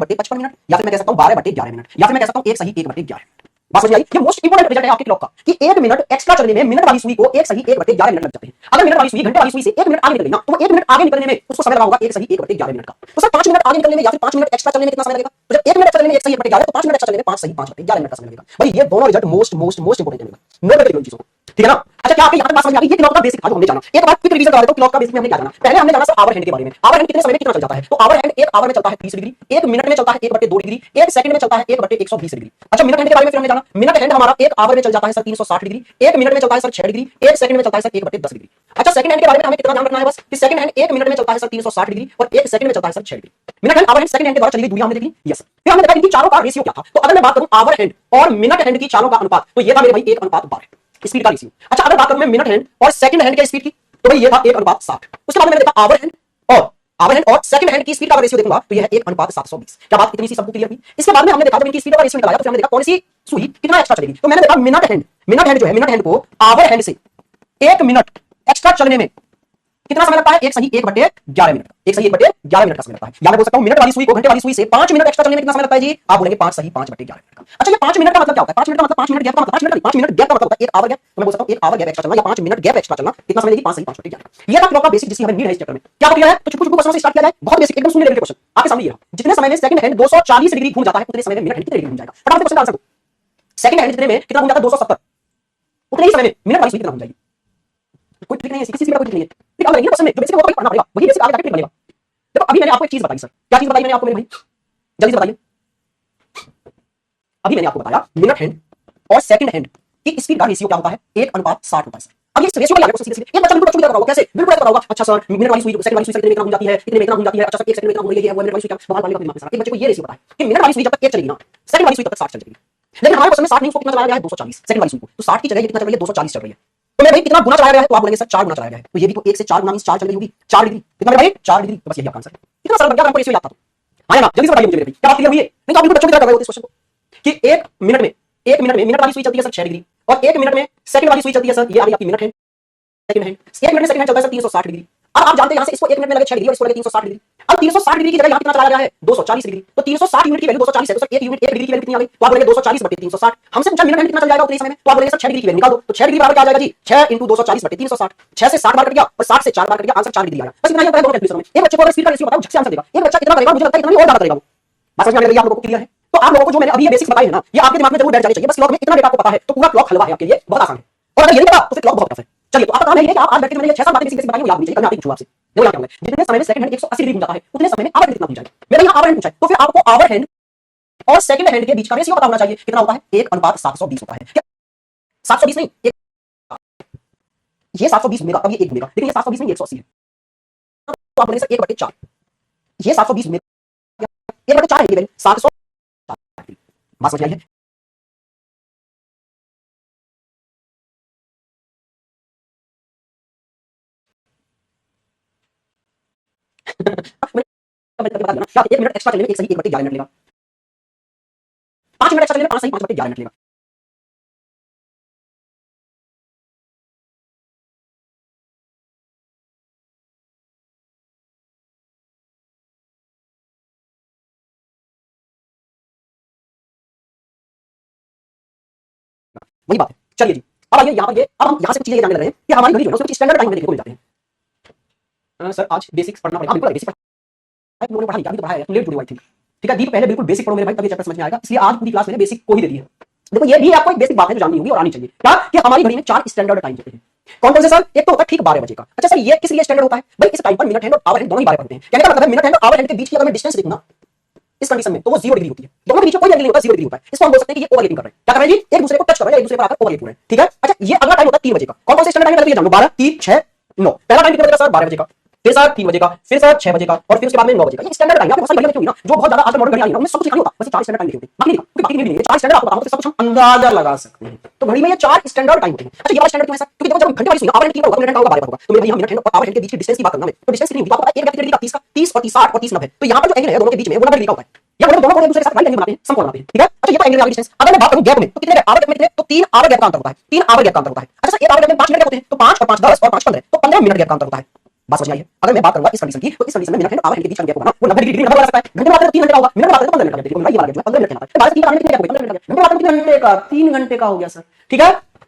बटे 55 मिनट, या फिर मैं कह सकता हूं 12 बटे 11 मिनट, या फिर मैं कह सकता हूं 1 सही 1 बटे 11। बात समझ आई? ये मोस्ट इंपोर्टेंट रिजल्ट है आपके क्लॉक का कि 1 मिनट एक्स्ट्रा चलने में मिनट वाली सुई को 1 सही 1 बटे 11 मिनट लग जाते हैं। अगर मिनट वाली सुई घंटे वाली सुई से 1 मिनट आगे निकल गई ना, तो वो 1 मिनट आगे निकलने में उसको समय लगा होगा 1 सही 1 बटे 11 मिनट का। तो सर 5 मिनट आगे निकलने में या फिर 5 मिनट एक्स्ट्रा चलने में कितना समय लगेगा? तो जब 1 मिनट एक्स्ट्रा चलने में 1 सही 1 बटे 11, तो 5 मिनट एक्स्ट्रा चलने में 5 सही 5 बटे 11 मिनट का समय लगेगा। भाई ये दोनों रिजल्ट मोस्ट इंपोर्टेंट है, नोट करके चीजों को, ठीक है ना? अच्छा, क्या आपके यहाँ तक बात समझ आ गई? ये क्लॉक का बेसिक था जो हमने जाना। एक बार क्विक रिवीजन करा देता हूं, क्लॉक का बेसिक में हमने क्या जाना। पहले हमने जाना सर आवर हैंड के बारे में। आवर हैंड कितने समय में कितना चल जाता है? तो आवर हैंड 1 आवर में चलता है 30 डिग्री, 1 मिनट में चलता है 1 बटे 2 डिग्री, 1 सेकंड में चलता है 1 बटे 120 डिग्री। अच्छा, मिनट हैंड के बारे में फिर हमने जाना। मिनट हैंड हमारा 1 आवर में चल जाता है सर 360 डिग्री, 1 मिनट में चलता है सर 6 डिग्री, 1 सेकंड में चलता है सर 1 बटे 10 डिग्री। अच्छा, सेकंड हैंड के बारे में हमें कितना ध्यान रखना है बस कि सेकंड हैंड 1 मिनट में चलता है सर 360 डिग्री और 1 सेकंड में चलता है sir 6 degree. Minute hand, hour hand, second hand के द्वारा चली गई दूरियां हमने देख ली। यस, फिर हमने देखा इनकी चालों का रेशियो क्या था। तो अगर मैं बात करूं आवर हैंड और मिनट हैंड की चालों का अनुपात, तो ये था मेरे भाई 1:12 स्पीड का रेशियो। अच्छा, अगर बात करूं मैं मिनट हैंड और सेकंड हैंड के स्पीड की, तो भाई ये था 1:60। उसके बाद मैंने देखा आवर हैंड और सेकंड हैंड की स्पीड का रेशियो देखूंगा, तो ये है 1:720। क्या बात इतनी सी सबको क्लियर हुई? इसके बाद में हमने देखा जब इनकी स्पीड का रेशियो निकाला तो हमने देखा कौन सी सुई कितना एक्स्ट्रा चलेगी। तो मैंने देखा मिनट हैंड जो है, मिनट हैंड को आवर हैंड से 1 मिनट एक्स्ट्रा चलने में कितना समय लगता है? 1 सही 1 बटे 11 मिनट, 1 सही 1 बटे 11 मिनट का समय लगता है। या मैं बोल सकता हूं मिनट वाली सुई को घंटे वाली सुई से 5 मिनट एक्स्ट्रा चलने में कितना समय लगता है जी? आप बोलेंगे 5 सही 5 बटे 11 मिनट का। अच्छा, ये 5 मिनट का मतलब क्या होता है? 5 मिनट का मतलब 5 मिनट गैप का मतलब 5 मिनट गैप का मतलब होता है 1 आवर गैप। तो मैं बोल सकता हूं 1 आवर गैप एक्स्ट्रा चलना या 5 मिनट गैप एक्स्ट्रा चलना कितना समय लेगी? 5 सही 5 बटे 11। ये था क्लॉक का बेसिक जिसकी हमें नीड है इस चैप्टर में। क्या क्लियर है? तो छुपू क्वेश्चन से स्टार्ट किया जाए। बहुत बेसिक एकदम शून्य लेवल के क्वेश्चन आपके सामने ये रहा। जितने समय में सेकंड हैंड 240 डिग्री घूम जाता है, उतने समय में मिनट हैंड कितने डिग्री घूम जाएगा? फटाफट क्वेश्चन का आंसर दो। सेकंड हैंड जितने में कितना घूम जाता है? 270, उतने ही समय में मिनट वाली सुई कितना घूम जाएगी? कोई ट्रिक नहीं है, किसी भी का कोई ट्रिक नहीं है। ट्रिक आगे क्वेश्चन में जो बेसिक होगा पढ़ना पड़ेगा, वही बेसिक आगे जाके ट्रिक बनेगा। देखो, अभी मैंने आपको एक चीज बताई सर। क्या चीज बताई मैंने आपको मेरे भाई? जल्दी से बताइए। अभी मैंने आपको बताया मिनट हैंड और सेकंड हैंड की स्पीड का रेशियो क्या होता है? 1:60 होता है सर। अब ये रेशियो का याद रखो सीधे सीधे। एक बच्चा बिल्कुल बच्चों की तरह होगा। कैसे? बिल्कुल ऐसा होगा। अच्छा सर, मिनट वाली सुई सेकंड वाली सुई से कितने में कितना घूम जाती है, कितने में कितना घूम जाती है। अच्छा सर, 1 सेकंड में कितना घूम रही है, वो मिनट वाली सुई क्या बवाल वाली का दिमाग में सारा। एक बच्चे को ये रेशियो पता है कि मिनट वाली सुई जब तक 1 चलेगी ना, सेकंड वाली सुई तब तक 60 चल जाएगी। लेकिन हमारे क्वेश्चन में 60 नहीं, उसको कितना चलाया गया है? 240 सेकंड वाली सुई को। तो 60 की जगह कितना चल रही है? 240 चल रही है। तो मेरे भाई कितना गुना चलाया गया है? तो आप बोलेंगे सर 4 गुना चलाया गया है। तो ये भी तो 1 से 4 गुना मींस 4 चल रही होगी, 4 डिग्री। कितना मेरे भाई? 4 डिग्री। तो बस यही आपका आंसर है। कितना सरल बन गया, हमको रेशियो याद था। हाँ या ना? जल्दी से बताइए मुझे मेरे भाई, क्या बात क्लियर हुई है? नहीं तो आप बिल्कुल बच्चों की तरह कर रहे हो इस क्वेश्चन को कि 1 मिनट में मिनट वाली सुई चलती है सर 6 डिग्री और 1 मिनट में सेकंड वाली सुई चलती है सर, ये आ गई आपकी minute hand, second hand. 1 minute में सेकंड हैंड चलता है सर 360 डिग्री। अब आप जानते हैं यहां से इसको 1 मिनट में लगे 6 डिग्री और इसको लगे 360 डिग्री। अब 360 डिग्री की जगह यहां कितना चला गया है? 240 डिग्री। तो 360 यूनिट की वैल्यू 240 है, तो सर 1 यूनिट 1 डिग्री की वैल्यू कितनी आ गई? तो आप बोलेंगे 240 बटे 360। हमसे पूछा मिनट हैंड कितना चल जाएगा उतने समय में, तो आप बोलेंगे सर 6 डिग्री की वैल्यू निकाल दो। तो 6 डिग्री बराबर क्या आ जाएगा जी? 6 × 240 बटे 360। 6 से 60 बार कट गया और 60 से 4 बार कट गया, आंसर 4 डिग्री आया। बस इतना ही होता है दोनों कैलकुलेशन में। एक बच्चे को अगर स्पीड का रेशियो बताओ झट से आंसर देगा। एक बच्चा इतना करेगा, मुझे लगता है इतना ही और ज्यादा करेगा वो। बात समझ में आ रही है? आप लोगों को क्लियर है? तो आप लोगों को जो मैंने अभी ये बेसिक्स बताए हैं ना, ये आपके दिमाग में जरूर बैठ जाने चाहिए। बस क्लॉक में इतना डेटा आपको पता है तो पूरा क्लॉक हलवा है आपके लिए, बहुत आसान है। और अगर ये नहीं पता तो फिर क्लॉक बहुत टफ है। चलिए, तो आपका काम है ये कि आप आज बैठ के मैंने 6-7 बातें बेसिक बताई, वो याद होनी चाहिए। कल मैं आपसे पूछूंगा आपसे, वो याद होंगे। जितने समय में सेकंड हैंड 180 डिग्री घूम जाता है, उतने समय में आवर हैंड कितना घूम जाएगा? मैंने यहाँ आवर हैंड पूछा है, तो फिर आपको आवर हैंड और सेकंड हैंड के बीच का रेशियो पता होना चाहिए। कितना होता है? 1:720 होता है। 720 नहीं, ये 720 घूमेगा तब ये 1 घूमेगा, लेकिन ये 720 नहीं, 180 है। तो आप बोलेंगे सर 1/4, ये 720 घूमेगा, 1/4 है ये वैल्यू 700। बात समझ आई है? बता देना क्या 1 मिनट एक्स्ट्रा चलने में 1 सही 1 बटे 11 मिनट लेगा। 5 मिनट एक्स्ट्रा चलने में 5 सही 5 बटे 11 मिनट लेगा। वही बात है। चलिए जी, अब आइए यहाँ पर ये, अब हम यहाँ से कुछ चीजें जानने लग रहे हैं कि हमारी घड़ी जो है उसमें कुछ स्टैंडर्ड टाइम में देखने को मिल जाते हैं। सर आज बेसिक्स पढ़ना पड़ेगा। बिल्कुल बेसिक पढ़ा, तुम लोगों ने पढ़ा लिया, अभी तो पढ़ाया है, let to do I think. ठीक है, दीप पहले बिल्कुल बेसिक पढ़ो मेरे भाई, तब ये चैप्टर समझ में आएगा। इसलिए आज पूरी क्लास मैंने बेसिक को ही दे दी है। देखो, ये भी आपको एक बेसिक बात है जो जाननी होगी और आनी चाहिए। क्या कि हमारी घड़ी में 4 स्टैंडर्ड टाइम होते हैं। कौन कौन से सर? एक तो होता है ठीक 12 बजे का। अच्छा सर, ये किस लिए स्टैंडर्ड होता है? भाई इस टाइम पर मिनट हैंड और आवर हैंड दोनों ही 12 पर होते हैं। कहने का मतलब है मिनट हैंड और आवर हैंड के बीच की अगर मैं डिस्टेंस देखूं ना इस कंडीशन में, तो वो 0 डिग्री होती है। दोनों के बीच में कोई एंगल नहीं होता, 0 डिग्री होता है। इसको हम बोल सकते हैं कि ये ओवरलैपिंग कर रहे हैं। क्या कर रहे हैं जी? एक दूसरे को टच कर रहे हैं, एक दूसरे पर आकर ओवरलैप हो रहे हैं। ठीक है। अच्छा, ये अगला टाइम होता है 3 बजे का। कौन कौन से स्टैंडर्ड टाइम है जान लो? 12, 3, 6, 9। पहला टाइम कितने बजे का सर? 12 बजे का, फिर सर 3 बजे का, फिर सर 6 बजे का और फिर उसके बाद में 9 बजे का। ये स्टैंडर्ड टाइम आपको सारी घड़ियां होगी ना, जो बहुत ज्यादा आजकल मॉडर्न घड़ियां आई हैं उनमें सब कुछ नहीं होता, बस 4 स्टैंडर्ड टाइम लिखे होते हैं। बाकी नहीं, कोई बाकी नहीं है। 4 स्टैंडर्ड आपको बताऊं तो सब कुछ हम अंदाजा लगा सकते हैं। तो घड़ी में ये 4 स्टैंडर्ड टाइम होते हैं। अच्छा, ये वाला स्टैंडर्ड क्यों है सर? क्योंकि देखो, जब घंटे वाली सुई आवर हैंड की होगा, मिनट का होगा 12 पर होगा, तो मेरे यहाँ मिनट हैंड और आवर हैंड के बीच की डिस्टेंस की बात करना है। तो डिस्टेंस कितनी होगी आपको पता है? एक डिग्री का 30 का 30 और 30 60 और 30 90। तो यहाँ पर जो एंगल है दोनों के बीच में वो 90 डिग्री का होता है। या मतलब दोनों को एक दूसरे के साथ राइट एंगल बनाते हैं, समकोण बनाते हैं। ठीक है। अच्छा, ये तो एंगल वाली डिस्टेंस। अगर मैं बात करूं गैप में, तो कितने गैप? आवर गैप में कितने? तो 3 आवर गैप का अंतर होता है। 3 आवर गैप का अंतर होता है। अच्छा सर, एक आवर गैप में 5 मिनट गैप होते हैं, तो 5 और 5 10 और 5 15, तो 15 मिनट गैप का अंतर होता है। बात समझ में आई है? अगर मैं बात करूंगा इस कंडीशन की, तो इस कंडीशन में मिनट हैंड आवर हैंड के बीच का गैप होगा ना, वो 90 डिग्री नंबर लगा सकता है। घंटे में बात करें तो 3 घंटे का होगा, मिनट में बात करें तो 15 मिनट का गैप। देखो ये वाला जो है 15 मिनट का आता है, बात 3 घंटे का गैप होगा, 15 मिनट का, घंटे बात करें कितने घंटे का, 3 घंटे का हो गया सर। ठीक है,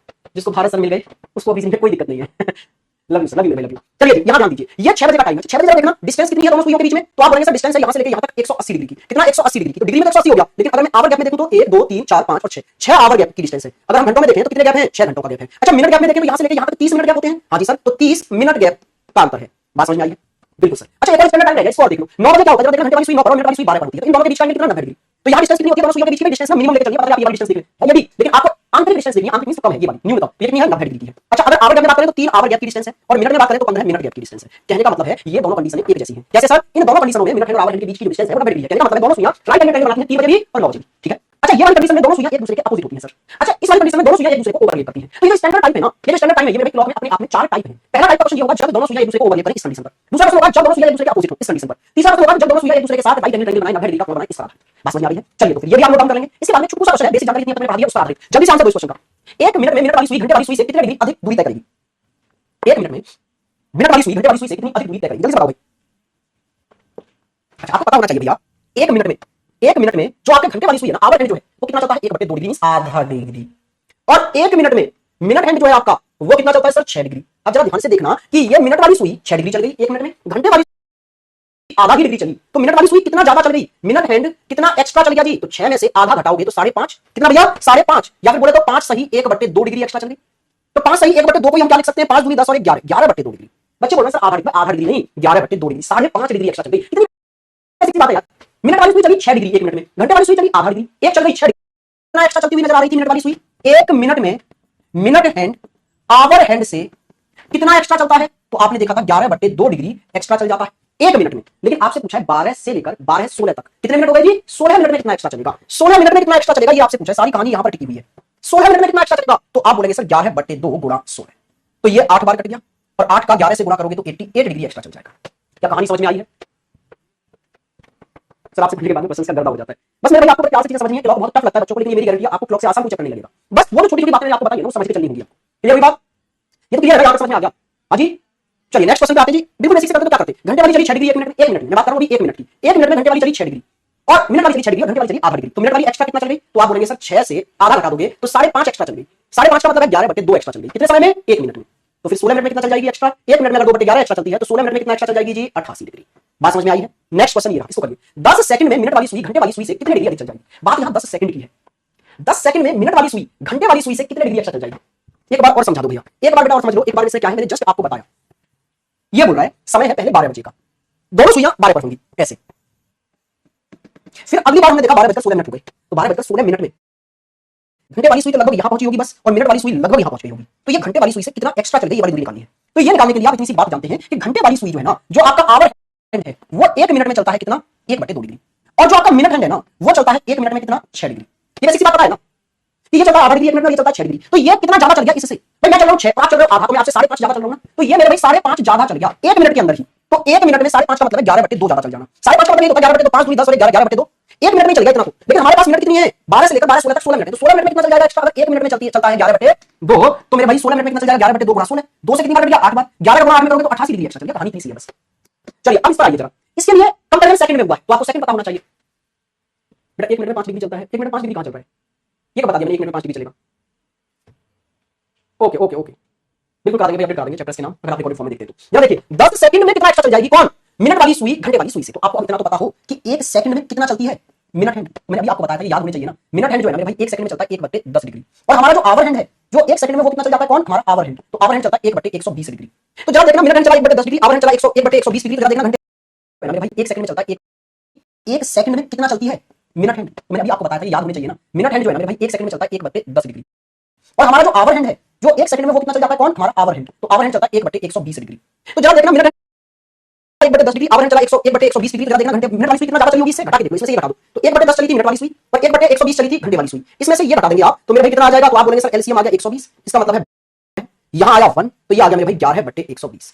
जिसको भारत सर मिल गए उसको अभी इसमें कोई दिक्कत नहीं है। Love you sir, love you love you. चलिए यहां ध्यान दीजिए, ये 6 बजे का टाइम है, 6 बजे देखना डिस्टेंस कितनी है दोनों सुइयों के बीच में, तो आप बोलेंगे सर डिस्टेंस है यहां से लेके यहां तक 180 डिग्री की, कितना 180 डिग्री की, तो डिग्री में तो 180 हो गया, लेकिन अगर मैं आवर गैप में देखूं तो 1 2 3 4 5 और 6 6 आवर गैप की डिस्टेंस है। अगर हम घंटों में देखें तो कितने गैप है, 6 घंटों का गैप है। अच्छा मिनट गैप में देखें तो यहां से लेके यहां तक 30 मिनट गैप होते हैं। हां जी सर, तो 30 मिनट गैप का अंतर है। बात समझ में आई है? बिल्कुल सर। अच्छा एक और स्टैंडर्ड टाइम रहेगा, इसको और देख लो। 9 बजे क्या होता है, जब देखना घंटे वाली सुई 9 पर और मिनट वाली सुई 12 पर होती है, तो इन दोनों के बीच का एंगल कितना 90 डिग्री। तो यहां डिस्टेंस कितनी होती है दोनों सुइयों के बीच में, डिस्टेंस ना मिनिमम लेकर चलिए, पता है आप ये वाली डिस्टेंस देख रहे हैं ये भी, लेकिन आपको आंतरिक डिस्टेंस देखनी है, आंतरिक मींस कम है ये वाली, न्यू बताओ ये कितनी है, 90 डिग्री की है। अच्छा अगर आवर गैप में बात करें तो 3 आवर गैप की डिस्टेंस है, और मिनट में बात करें तो 15 मिनट गैप की डिस्टेंस है। कहने का मतलब है ये दोनों कंडीशन एक जैसी है। कैसे सर, इन दोनों कंडीशनों में मिनट और आवर के बीच की डिस्टेंस है वो 90 डिग्री है। कहने का मतलब है दोनों सुइयां राइट हैंड टाइम बनाती हैं 3 बजे भी और 9 बजे भी। ठीक है, अच्छा ये वाली कंडीशन में दोनों सुइयां एक दूसरे के अपोजिट होती हैं सर। अच्छा इस वाली कंडीशन में दोनों सुइयां एक दूसरे को ओवरलैप करती हैं, तो ये स्टैंडर्ड टाइप है ना, ये जो स्टैंडर्ड टाइप है ये मेरे क्लॉक में अपने आप में 4 टाइप है। पहला टाइप का क्वेश्चन ये होगा जब दोनों सुइयां एक दूसरे को ओवरलैप करें इस कंडीशन पर, दूसरा क्वेश्चन होगा जब दोनों सुइयां एक दूसरे के अपोजिट हो इस कंडीशन पर, तीसरा क्वेश्चन होगा जब दोनों सुइयां एक दूसरे के साथ राइट एंगल बनाए 90 डिग्री का कोण बनाए इस तरह। बात समझ आ रही है? चलिए तो फिर ये भी आप लोग काम कर लेंगे। इसके बाद में छोटा सा क्वेश्चन है, बेसिक जानकारी इतनी अपने पढ़ा दिया, उस पर आधारित जल्दी से आंसर दो इस क्वेश्चन का। 1 मिनट में मिनट वाली सुई घंटे वाली सुई से कितने डिग्री अधिक दूरी तय करेगी? 1 मिनट में मिनट वाली सुई घंटे वाली सुई से कितनी अधिक दूरी तय करेगी, जल्दी से बताओ भाई। अच्छा आपको पता होना चाहिए भैया, 1 मिनट में जो आपके घंटे वाली सुई है ना, आवर हैंड जो है वो कितना चलता है, 1/2 डिग्री आधा डिग्री, और 1 मिनट में मिनट हैंड जो है आपका वो कितना चलता है सर, 6 डिग्री। अब जरा ध्यान से देखना कि ये मिनट वाली सुई 6 डिग्री चल गई 1 मिनट में, घंटे वाली आधा ही डिग्री चली, तो मिनट वाली सुई कितना ज्यादा चल गई, मिनट हैंड कितना एक्स्ट्रा चल गया जी, तो 6 में से आधा घटाओगे तो 5.5, कितना भैया 5.5, या फिर बोले तो 5 सही 1/2 डिग्री एक्स्ट्रा चल गई। तो 5 सही 1/2 को ही हम क्या लिख सकते हैं, 5 दूनी 10 और 11, 11/2 डिग्री। बच्चे बोल रहे हैं सर आधा डिग्री नहीं, 11/2 डिग्री, 5.5 डिग्री एक्स्ट्रा चल गई। कितनी ऐसी बात है यार, मिनट वाली सुई चली 6 डिग्री 1 मिनट में, घंटे वाली सुई चली आधा डिग्री, एक चल गई 6 डिग्री, कितना एक्स्ट्रा चलती हुई नजर आ रही थी मिनट वाली सुई। 1 मिनट में मिनट हैंड आवर हैंड से कितना एक्स्ट्रा चलता है, तो आपने देखा था 11/2 डिग्री एक्स्ट्रा चल जाता है 1 मिनट में। लेकिन आपसे पूछा है 12 से लेकर 12-16 तक कितने मिनट हो गए जी, 16 मिनट में कितना एक्स्ट्रा चलेगा, 16 मिनट में कितना एक्स्ट्रा चलेगा, ये आपसे पूछा है, सारी कहानी यहां पर टिकी हुई है। 16 मिनट में कितना एक्स्ट्रा चलेगा, तो आप बोलेंगे सर 11/2 गुणा 16, तो ये 8 बार कट गया, और 8 का 11 से गुणा करोगे तो 88 डिग्री एक्स्ट्रा चल जाएगा। क्या कहानी समझ में आई है? सर आपसे पूछने के बाद में क्वेश्चन का गर्दा हो जाता है। बस मेरे भाई आपको क्या चीजें समझनी है, क्लॉक बहुत टफ लगता है बच्चों को, लेकिन ये मेरी गारंटी है आपको क्लॉक से आसान कुछ करने लगेगा। बस वो जो छोटी छोटी बातें आपको बताइए ना समझ के चलनी होगी। क्लियर हुई बात? ये तो क्लियर है, आपको समझ में आ गया। हाँ जी चलिए नेक्स्ट क्वेश्चन पे आते हैं जी। बिल्कुल बेसिक से करते तो क्या करते, घंटे वाली चली 6 डिग्री 1 मिनट में, 1 मिनट में मैं बात कर रहा हूं अभी 1 मिनट की, 1 मिनट में घंटे वाली चली 6 डिग्री और मिनट वाली चली 6 डिग्री और घंटे वाली चली आधा डिग्री, तो मिनट वाली एक्स्ट्रा कितना चल गई, तो आप बोलेंगे सर 6 से आधा घटा दोगे तो 5.5 एक्स्ट्रा चल गई। 5.5 का मतलब है 11/2 एक्स्ट्रा चल गई, कितने समय में, 1 मिनट में। तो फिर 16 मिनट में कितना चल जाएगी एक्स्ट्रा, 1 मिनट में अगर 2/11 एक्स्ट्रा चलती है तो 16 मिनट में कितना एक्स्ट्रा चल जाएगी जी, 88 डिग्री। बात समझ में आई है? नेक्स्ट क्वेश्चन ये रहा, इसको करिए। 10 सेकंड में मिनट वाली सुई घंटे वाली सुई से कितने डिग्री अधिक चल जाएगी। बात यहां 10 सेकंड की है, 10 सेकंड में मिनट वाली सुई घंटे वाली सुई से कितने डिग्री एक्स्ट्रा चल जाएगी। एक बार और समझा दो भैया, एक बार बेटा और समझ लो, एक बार इससे क्या है मैंने जस्ट आपको बताया। ये बोल रहा है समय है पहले 12 बजे का, दोनों सुइयां 12 पर होंगी ऐसे, फिर अगली बार हमने देखा 12:16 हो गए, तो 12:16 में घंटे वाली सुई तो लगभग यहां पहुंची होगी बस, और मिनट वाली सुई लगभग यहां पहुंच गई होगी, तो ये घंटे वाली सुई से कितना एक्स्ट्रा चल गई ये वाली दूरी निकालनी है। तो ये निकालने के लिए आप इतनी सी बात जानते हैं कि घंटे वाली सुई जो है ना, जो आपका आवर हैंड है वो 1 मिनट में चलता है कितना, 1/2 डिग्री, और जो आपका मिनट हैंड है ना वो चलता है 1 मिनट में कितना, 6 डिग्री। ये बेसिक सी बात पता है ना, ये चलता है आधा डिग्री 1 मिनट में, ये चलता है 6 डिग्री, तो ये कितना ज्यादा चल गया इससे। भाई मैं चल रहा हूं 6, आप चल रहे हो आधा, तो मैं आपसे 5.5 ज्यादा चल रहा हूं ना, तो ये मेरे भाई 5.5 ज्यादा चल गया 1 मिनट के अंदर ही। तो 1 मिनट में 5.5 का मतलब है 11/2 ज्यादा चल जाना, 5.5 का मतलब ये होता है 11/2, 5 दूनी 10 और 11/2 1 मिनट में चल गया इतना। लेकिन हमारे पास मिनट कितनी है, 12 से लेकर 12-16 तक 16 मिनट है, तो 16 मिनट में कितना चल जाएगा एक्स्ट्रा, अगर 1 मिनट में चलता है 11/2, तो मेरे भाई 16 मिनट में कितना चल जाएगा 11/2 गुणा 16, 2 से कितनी बार कट गया 8 बार, 11 गुणा 8 में करोगे तो 88 डिग्री एक्स्ट्रा चल गया। कहानी इतनी सी है बस। चलिए अब इस पर आइए जरा, इसके लिए कंपैरिजन सेकंड में हुआ है तो आपको सेकंड पता होना चाहिए। बेटा 1 मिनट में 5 डिग्री चलता है, 1 मिनट में 5 डिग्री कहां चल रहा है, ये बता दिया मैंने, 1 मिनट में 5 डिग्री चलेगा। ओके ओके ओके बिल्कुल करा देंगे, अपडेट करा देंगे चैप्टर्स के नाम, अगर आप रिकॉर्डेड फॉर्म में देखते हैं तो। यहां देखिए 10 सेकंड में कितना एक्स्ट्रा चल जाएगी, कौन, मिनट वाली सुई घंटे वाली सुई से। तो आपको इतना तो पता हो कि 1 सेकंड में कितना चलती है मिनट हैंड, मैंने अभी आपको बताया था, याद होनी चाहिए ना। मिनट हैंड जो है ना भाई 1 सेकंड में चलता है 1/10 डिग्री, और हमारा जो आवर हैंड है जो 1 सेकंड में वो कितना चल जाता है, कौन, हमारा आवर हैंड। तो आवर हैंड चलता है 1/120 डिग्री। तो जरा देखना मिनट हैंड चला 1/10 डिग्री, आवर हैंड चला 1/120 डिग्री, जरा देखना घंटे भाई 1 सेकंड में चलता है 1 सेकंड में कितना चलती है मिनट हैंड। तो मैंने अभी आपको बताया था, याद होनी चाहिए ना। मिनट हैंड जो है ना भाई 1 सेकंड में चलता है 1/10 डिग्री, और हमारा जो आवर हैंड है जो 1 सेकंड में वो कितना चल जाता है, कौन, हमारा आवर हैंड। तो आवर हैंड चलता है 1/120 डिग्री। तो जरा देखना मिनट 1/10 डिग्री, आवर हैंड चला 1/120 डिग्री, जरा देखना घंटे मिनट वाली सुई कितना ज्यादा चली होगी, इससे घटा के देखो, इसमें से ये घटा दो। तो 1/10 चली थी मिनट वाली सुई और 1/120 चली थी घंटे वाली सुई, इसमें से ये घटा देंगे आप, तो मेरे भाई कितना आ जाएगा, तो आप बोलेंगे सर एलसीएम आ गया 120, इसका मतलब है यहां आया 1, तो ये आ गया मेरे भाई 11/120।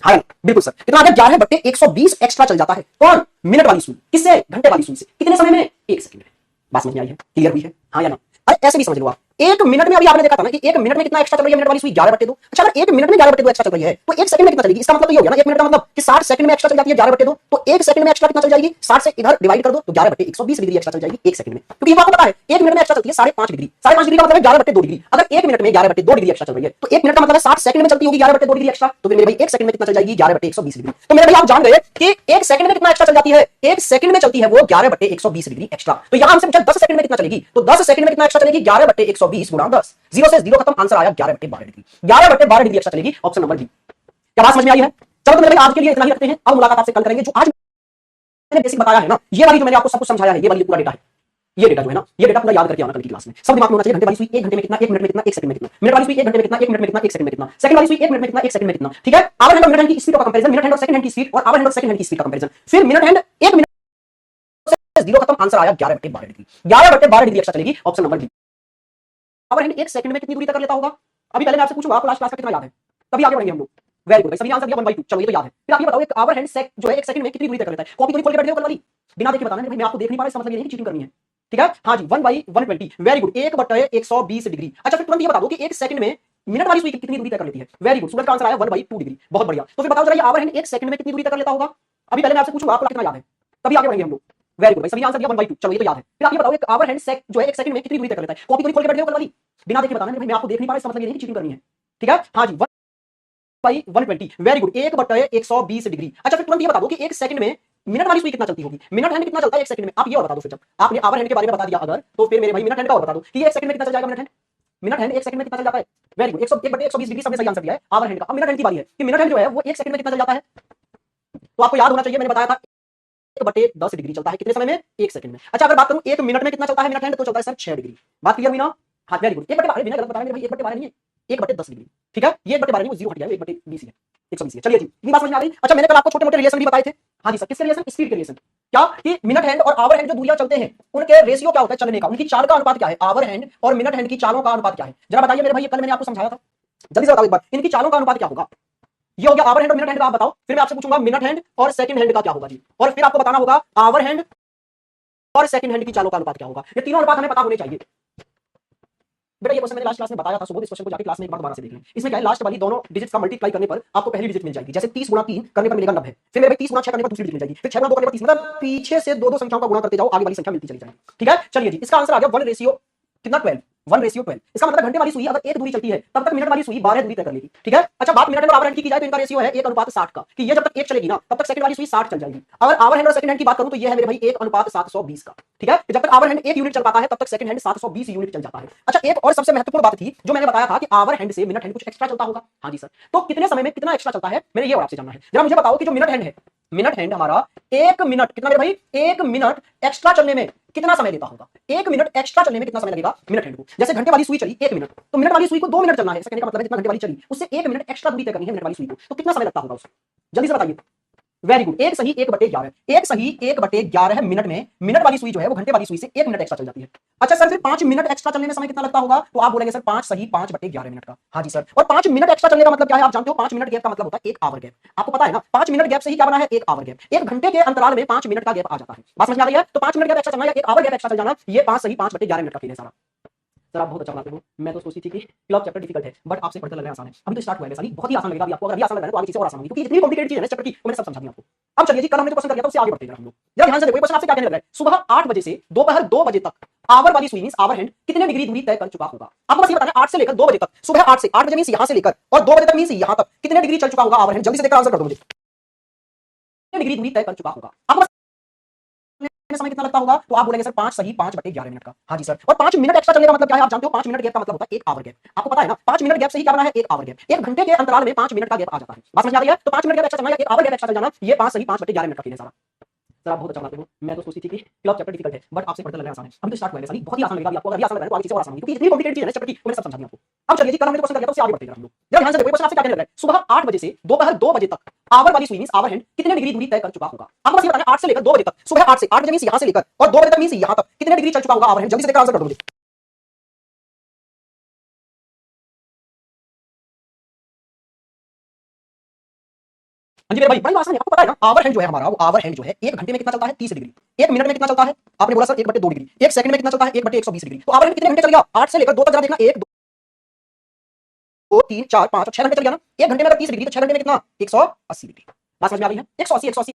हाँ बिल्कुल सर, कितना आ गया 11/120 एक्स्ट्रा चल जाता है, कौन, मिनट वाली सुई, किससे, घंटे वाली सुई से, कितने समय में, 1 सेकंड में। बात समझ में आई है, क्लियर हुई है, हाँ या ना। ऐसे भी समझ लो आप, एक मिनट में अभी आपने देखा था ना कि एक मिनट में कितना एक्स्ट्रा चल रही है मिनट वाली सुई 11/2। अच्छा अगर एक मिनट में 11/2 एक्स्ट्रा चल रही है तो एक सेकंड में कितना चलेगी? इसका मतलब तो ये हो गया ना एक मिनट का मतलब कि 60 सेकंड में एक्स्ट्रा चल जाती है 11/2। तो एक सेकंड में एक्स्ट्रा कितना चल जाएगी? 60 से इधर डिवाइड कर दो तो 11/120 डिग्री एक्स्ट्रा चल जाएगी एक सेकंड में, क्योंकि ये आपको पता है एक मिनट में एक्स्ट्रा चलती है 5.5 डिग्री। 5.5 डिग्री का मतलब है 11/2 डिग्री। अगर एक मिनट में 11/2 डिग्री एक्स्ट्रा चल रही है तो एक मिनट का मतलब है 60 सेकंड में चलती होगी 11/2 डिग्री एक्स्ट्रा। तो फिर मेरे भाई एक सेकंड में कितना चल जाएगी? 11/120 डिग्री। तो मेरे भाई आप जान गए कि एक सेकंड में कितना एक्स्ट्रा चल जाती है? एक सेकंड में चलती है वो 11/120 डिग्री एक्स्ट्रा। तो यहां हमसे पूछा 10 सेकंड में कितना चलेगी, तो 10 सेकंड में कितना एक्स्ट्रा चलेगी? 11/120 गुणा 10, 0 से 0 खत्म, आंसर आया 11/12 डिग्री। 11/12 डिग्री एक्स्ट्रा चलेगी, ऑप्शन नंबर बी। क्या बात समझ में आई है? चलो तो मेरे भाई आज के लिए इतना ही रखते हैं, अब मुलाकात आपसे कल करेंगे। जो आज मैंने बेसिक बताया है ना, ये वाली जो मैंने आपको सब कुछ समझाया है, ये वाली पूरा डेटा है, ये डेटा जो है ना, ये डेटा पूरा याद करके आना कल की क्लास में। सब दिमाग में होना चाहिए। घंटे वाली सुई 1 घंटे में कितना, 1 मिनट में कितना, 1 सेकंड में कितना, मिनट वाली सुई 1 घंटे में कितना, 1 मिनट में कितना, 1 सेकंड में कितना, सेकंड वाली सुई 1 मिनट में कितना, 1 सेकंड में कितना। ठीक है, आवर हैंड और मिनट हैंड की स्पीड का कंपैरिजन, मिनट हैंड और सेकंड हैंड की स्पीड, और आवर हैंड और सेकंड हैंड की स्पीड का कंपैरिजन। फिर मिनट हैंड 1 मिनट से 0 खत्म, आंसर आया 11/12 डिग्री। 11/12 डिग्री एक्स्ट्रा चलेगी, option number B. Hour hand 1 second में कितनी दूरी तक कर लेता होगा? अभी पहले मैं आपसे पूछूंगा आपको लास्ट क्लास का कितना याद है, तभी आगे बढ़ेंगे हम लोग। वेरी गुड भाई, सभी आंसर दिया 1/2। चलो ये तो याद है। फिर आप ये बताओ एक आवर हैंड जो है 1 सेकंड में कितनी दूरी तक कर लेता है? कॉपी तो नहीं खोल के बैठे हो कल वाली, बिना देखे बताना भाई, मैं आपको देख नहीं पा रहा, इसका मतलब ये नहीं कि चीटिंग करनी है। ठीक है, हाँ जी, 1/120। Very good, 1/120 degree. अच्छा फिर तुरंत ये बता दो कि एक सेकंड में मिनट वाली सुई कितनी दूरी तय कर लेती है? वेरी गुड, सूरज का आंसर आया 1/2 डिग्री। बहुत बढ़िया। तो फिर बताओ जरा ये आवर हैंड एक सेकंड में कितनी दूरी तय कर लेता होगा? अभी पहले मैं आपसे पूछूंगा आपको कितना याद है, तभी आगे बढ़ेंगे हम लोग। वेरी गुड भाई, सभी आंसर दिया 1/2। चलो ये तो याद है। फिर आप ये बताओ एक आवर हैंड जो है एक सेकंड में कितनी दूरी तय कर लेता है? कॉपी तो नहीं खोल के बैठे हो कल वाली, बिना देखे बताना भाई, मैं आपको देख नहीं पा रहा, इसका मतलब ये नहीं कि चीटिंग करनी है। ठीक है, हाँ जी, 1/120। Very good, 1/120 degree. अच्छा फिर तुरंत ये बता दो कि एक सेकंड में मिनट वाली सुई कितना चलती होगी? मिनट हैंड कितना चलता है एक सेकंड में? आप ये और बता दो। फिर जब आपने आवर हैंड के बारे में बता दिया अगर, तो फिर मेरे भाई मिनट हैंड का और बता दो कि एक सेकंड में कितना चल जाएगा मिनट हैंड। मिनट हैंड एक सेकंड में कितना चल जाता है? वेरी गुड, 1/120 डिग्री सबने सही आंसर दिया है आवर हैंड का। अब मिनट हैंड की बारी है कि मिनट हैंड जो है वो एक सेकंड में कितना चल जाता है। तो आपको याद होना चाहिए, मैंने बताया था 1/10 डिग्री चलता है कितने समय में? एक सेकंड में। अच्छा अगर बात करूं एक मिनट में कितना चलता है मिनट हैंड, तो चलता है सर 6 डिग्री। बात क्लियर हुई ना? हाँ वेरी गुड। 1/12 बिना गलत बताया मेरे भाई, 1/12 नहीं है, 1/10 डिग्री। ठीक है, ये 1/12 नहीं, वो 0 हट गया, 1/20 है, 120 है। चलिए जी, ये बात समझ में आ गई। अच्छा मैंने कल आपको छोटे मोटे रिलेशन भी बताए थे। हाँ जी सर, किसके रिलेशन? स्पीड के रिलेशन। क्या कि मिनट हैंड और आवर हैंड जो दूरियां चलते हैं उनके रेशियो क्या होता है चलने का, उनकी चाल का अनुपात क्या है? आवर हैंड और मिनट हैंड की चालों का अनुपात क्या है? जरा बताइए मेरे भाई, कल मैंने आपको समझाया था, जल्दी से बताओ एक बार, इनकी चालों का अनुपात क्या होगा? ये हो गया आवर हैंड और मिनट हैंड का, आप बताओ। फिर मैं आपसे पूछूंगा मिनट हैंड और सेकंड हैंड का क्या होगा जी, और फिर आपको बताना होगा आवर हैंड और सेकंड हैंड की चालों का अनुपात क्या होगा। ये तीनों अनुपात हमें पता होने चाहिए। बेटा ये क्वेश्चन मैंने लास्ट क्लास में बताया था, सुबह इस क्वेश्चन को जाके क्लास में एक बार दोबारा से देख लें। इसमें क्या है, लास्ट वाली दोनों डिजिट्स का मल्टीप्लाई करने पर आपको पहली डिजिट मिल जाएगी। जैसे 30 गुणा 3 करने पर मिलेगा 90। फिर मेरे भाई 30 गुणा 6 करने पर दूसरी डिजिट मिल जाएगी। फिर 6 गुणा 2 करने पर 30, मतलब पीछे से दो संख्याओं का गुणा करते जाओ, आगे वाली संख्या मिलती चली जाएगी। ठीक है, चलिए जी, इसका आंसर आ गया 1 कितना 12, 1/12। इसका मतलब घंटे वाली सुई अगर एक दूरी चलती है तब तक मिनट वाली सुई 12 दूरी तय कर लेगी। ठीक है, अच्छा बात मिनट और आवर हैंड की जाए तो इनका रेशियो है 1:60 का, कि ये जब तक एक चलेगी ना तब तक सेकंड वाली सुई 60 चल जाएगी। अगर आवर हैंड और सेकंड हैंड की बात करूं तो ये है मेरे भाई 1:720 का। ठीक है, जब तक आवर हैंड 1 यूनिट चल पाता है तब तक सेकंड हैंड 720 यूनिट चल जाता है। अच्छा एक और सबसे महत्वपूर्ण बात थी जो मैंने बताया था कि आवर हैंड से मिनट हैंड कुछ एक्स्ट्रा चलता होगा। हाँ जी सर, तो कितने समय में कितना एक्स्ट्रा चलता है, मैंने ये और आपसे जानना है। जरा मुझे बताओ कि जो मिनट हैंड है, मिनट हैंड हमारा 1 मिनट कितना मेरे भाई, 1 मिनट एक्स्ट्रा चलने में कितना समय लेता होगा? 1 मिनट एक्स्ट्रा चलने में कितना समय लगेगा मिनट हैंड को? जैसे घंटे वाली सुई चली 1 मिनट, तो मिनट वाली सुई को 2 मिनट चलना है। इसका कहने का मतलब है जितना घंटे वाली चली उससे 1 मिनट एक्स्ट्रा दूरी तय करनी है मिनट वाली सुई को, तो कितना समय लगता होगा उसको? जल्दी से बताइए। वेरी गुड, एक सही 1/11, एक सही 1/11 मिनट में मिनट वाली सुई जो है वो घंटे वाली सुई से 1 मिनट एक्स्ट्रा चल जाती है। अच्छा सर फिर 5 मिनट एक्स्ट्रा चलने में समय कितना लगता होगा? तो आप बोलेंगे सर 5 सही 5/11 मिनट का। हाँ जी सर, और 5 मिनट एक्स्ट्रा चलने का मतलब क्या है आप जानते हो? 5 मिनट गैप का मतलब होता है 1 आवर गैप। आपको पता है ना, 5 मिनट गैप से ही क्या बना है? 1 आवर गैप। एक घंटे के अंतराल में 5 मिनट का गैप आ जाता है। बात समझ में आ रही है? तो 5 मिनट गैप एक्स्ट्रा चलना या 1 आवर गैप एक्स्ट्रा चल जाना, ये 5 सही 5/11 मिनट का खेल है सारा। सर आप बहुत अच्छा बनाते हो। मैं तो सोचती थी कि क्लब चैप्टर डिफिकल्ट है, बट आपसे पढ़ते लग रहा है आसान है। अभी तो स्टार्ट हुआ है साली, बहुत ही आसान लगेगा अभी आपको। अगर अभी आसान लग रहा है तो आगे चीजें और आसान होंगी, क्योंकि इतनी कॉम्प्लिकेटेड चीज है ना चैप्टर की, तो मैंने सब समझा दिया आपको। अब चलिए जी, कल हमने जो क्वेश्चन कर दिया था उससे आगे बढ़ते हैं हम लोग। जरा ध्यान से देखो, क्वेश्चन आपसे क्या कहने लग रहा है, सुबह 8 बजे से दोपहर 2 बजे तक आवर वाली सुई मींस आवर हैंड कितने डिग्री दूरी तय कर चुका होगा? आपको बस ये बताना है 8 से लेकर 2 बजे तक, सुबह 8 से 8 बजे मींस यहां से लेकर और 2 बजे तक मींस यहां तक कितने डिग्री चल चुका होगा आवर हैंड? जल्दी से देखकर आंसर कर दो मुझे, कितने डिग्री दूरी तय कर चुका होगा? आपको समय कितना लगता होगा? तो आप बोलेंगे सर 5 सही 5/11 मिनट का। हाँ जी सर, और 5 मिनट एक्स्ट्रा चलने का मतलब क्या है आप जानते हो? 5 मिनट गैप का मतलब होता है 1 आवर गैप। आपको पता है ना, 5 मिनट गैप से ही क्या बना है? 1 आवर गैप। एक घंटे के अंतराल में 5 मिनट का गैप आ जाता है। बात समझ आ रही है? तो 5 मिनट गैप एक्स्ट्रा चलना या 1 आवर गैप एक्स्ट्रा चल जाना, ये 5 सही 5/11 मिनट का खेल है सारा। सर आप बहुत अच्छा बनाते हो। मैं तो सोचती थी कि क्लब चैप्टर डिफिकल्ट है, बट आपसे पढ़ते लग रहा है आसान है। अभी तो स्टार्ट हुआ है साली, बहुत ही आसान लगेगा आपको। अगर आसान लग रहा है तो आगे चीजें और आसान होंगी, क्योंकि इतनी कॉम्प्लिकेटेड चीज है ना चैप्टर की, मैंने सब समझा दिया आपको। अब चलिए जी, कल हमने क्वेश्चन कर दिया तो उससे आगे बढ़ते हैं हम लोग। जरा ध्यान से देखो, क्वेश्चन आपसे क्या कहने लग रहा है, सुबह 8 बजे से दोपहर 2 बजे तक आवर वाली सुई मींस आवर हैंड कितने डिग्री दूरी तय कर चुका होगा? आपको बस ये बताना है 8 से लेकर 2 बजे तक, सुबह 8 से 8 बजे मींस यहां से लेकर और 2 बजे तक मींस यहां तक कितने डिग्री चल चुका होगा आवर हैंड? जल्दी से देखकर आंसर कर दो मुझे। हाँ जी मेरे भाई, बड़ी आसान है, आपको पता है ना, आवर हैंड जो है हमारा, वो आवर हैंड जो है 1 घंटे में कितना चलता है 30 डिग्री, 1 मिनट में कितना चलता है, आपने बोला सर 1/2 डिग्री, 1 सेकंड में कितना चलता है 1/120 डिग्री। तो आवर हैंड कितने घंटे चल गया, 8 से लेकर 2 तक जरा देखना, 1 2 3 4 5 6 घंटे चल गया ना। 1 घंटे में अगर 30 डिग्री तो 6 घंटे में कितना 180 डिग्री। बात समझ में आ रही है, 180 180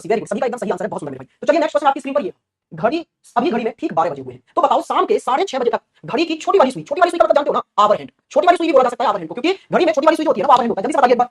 वेरी गुड, सभी का एकदम सही आंसर है, बहुत सुंदर मेरे भाई। तो चलिए नेक्स्ट क्वेश्चन आपकी स्क्रीन पर ये, घड़ी अभी घड़ी में ठीक 12 बजे हुए हैं, तो बताओ शाम के 6:30 बजे तक घड़ी की छोटी वाली सुई, छोटी वाली सुई का मतलब जानते हो ना, आवर हैंड, छोटी वाली सुई भी बोला जा सकता है आवर हैंड को, क्योंकि घड़ी में छोटी वाली सुई जो होती है ना, आवर हैंड होता है। जल्दी से बताइए एक बार।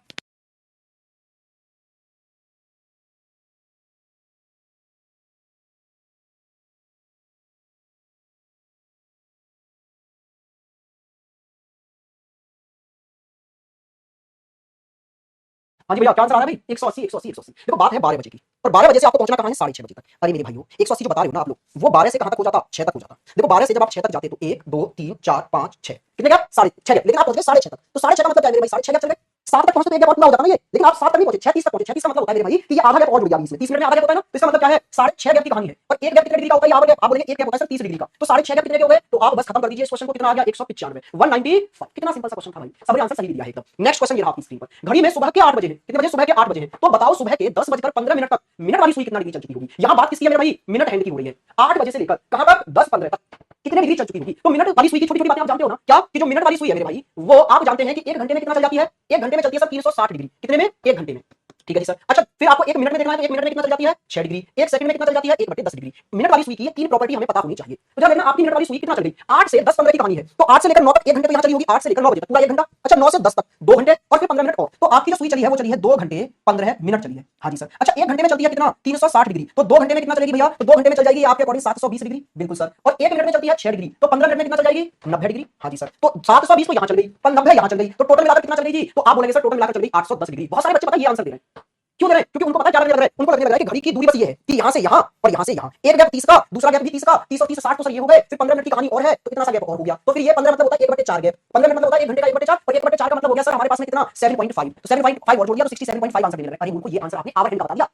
हाँ जी भैया, क्या आंसर आ रहा है भाई, 180 180 180। देखो बात है 12 बजे की, और 12 बजे से आपको पहुंचना कहाँ है, 6:30 बजे तक। अरे मेरे भाइयों, 180 जो बता रहे हो ना आप लोग, वो 12 से कहां तक हो जाता, 6 तक हो जाता। देखो 12 से जब आप 6 तक जाते तो 1 2 3 4 5 6 कितने गया, 6.5 गया, लेकिन आप पहुंच गए 6:30 तक। तो 6:30 का मतलब क्या है मेरे भाई, 6:30 गया चल गए, 7 तक पहुंचते तो एक गैप पूरा हो जाता ना ये, लेकिन आप 7 तक नहीं पहुंचे, 6:30 तक पहुंचे। 6:30 का मतलब होता है मेरे भाई कि ये आधा गैप और जुड़ गया बीच में, 30 मिनट में आधा गैप होता है ना, तो इसका मतलब क्या है, 6.5 गैप की कहानी है। और एक गैप कितने डिग्री का होता है, आवर गैप, आप बोलेंगे एक गैप होता है सर 30 डिग्री का, तो 6.5 गैप कितने के हो गए, तो आप बस खत्म कर दीजिए इस क्वेश्चन को, कितना आ गया 195 195। कितना सिंपल सा क्वेश्चन था भाई, सबने आंसर सही दिया है एकदम। नेक्स्ट क्वेश्चन ये रहा आपकी स्क्रीन पर, घड़ी में सुबह के 8 बजे है, कितने बजे, सुबह के 8 बजे है, तो बताओ सुबह के 10:15 तक मिनट वाली सुई कितना डिग्री चल चुकी होगी। यहां बात किसकी है मेरे भाई, मिनट हैंड की हो रही है। 8 बजे से लेकर कहां तक, 10:15 तक कितने डिग्री चल चुकी होगी। तो मिनट वाली सुई की छोटी छोटी बातें आप जानते हो ना, क्या कि जो मिनट वाली सुई है मेरे भाई, वो आप जानते हैं कि 1 घंटे में कितना चल जाती है, 1 घंटे में चलती है सर 360 डिग्री, कितने में, 1 घंटे में। ठीक है जी सर। अच्छा फिर आपको 1 मिनट में देखना है, तो 1 मिनट में कितना चल जाती है 6 डिग्री, 1 सेकंड में कितना चल जाती है 1/10 डिग्री। मिनट वाली सुई की ये 3 प्रॉपर्टी हमें पता होनी चाहिए। तो जरा देखना आपकी मिनट वाली सुई कितना चल गई, 8 से 10:15 की कहानी है, तो 8 से लेकर 9 तक 1 घंटे तो यहां चली होगी, 8 से लेकर 9 बजे तक पूरा 1 घंटा। अच्छा 9 से 10 तक 2 घंटे और फिर 15 मिनट और, तो आपकी जो सुई चली है वो चली है 2 घंटे 15 मिनट चली है। हाँ जी सर। अच्छा 1 घंटे में चलती है कितना 360 डिग्री, तो 2 घंटे में कितना चलेगी भैया, तो 2 घंटे में चल जाएगी आपके अकॉर्डिंग 720 डिग्री, बिल्कुल सर। और 1 मिनट में चलती है 6 डिग्री, तो 15 मिनट में कितना चल जाएगी 90 डिग्री। हाँ जी सर। तो 720 तो यहां चल गई, पर 90 यहां चल गई, तो टोटल मिलाकर कितना चल गई जी, तो आप बोलेंगे सर टोटल मिलाकर चल गई 810 डिग्री। बहुत सारे बच्चे पता है ये आंसर दे रहे हैं, क्यों दे रहे हैं, क्योंकि उनको पता है क्या लगने लग रहा है, उनको लगने लग रहा है कि घड़ी की दूरी बस ये है कि यहां से यहां और यहां से यहां, एक गैप 30 का, दूसरा गैप भी 30 का, 30 और 30 60 तो सर ये हो गए, फिर 15 मिनट की कहानी और है, तो इतना सा गैप और हो गया। तो फिर ये 15 मतलब होता है 1/4 गैप, 15 मिनट मतलब होता है 1 घंटे का 1/4, और 1/4 का मतलब हो गया सर हमारे पास में कितना 7.5, तो 7.5 और जोड़ दिया तो 67.5 आंसर मिल रहा है। अरे उनको ये आंसर आपने आवर हैंड का बता दिया,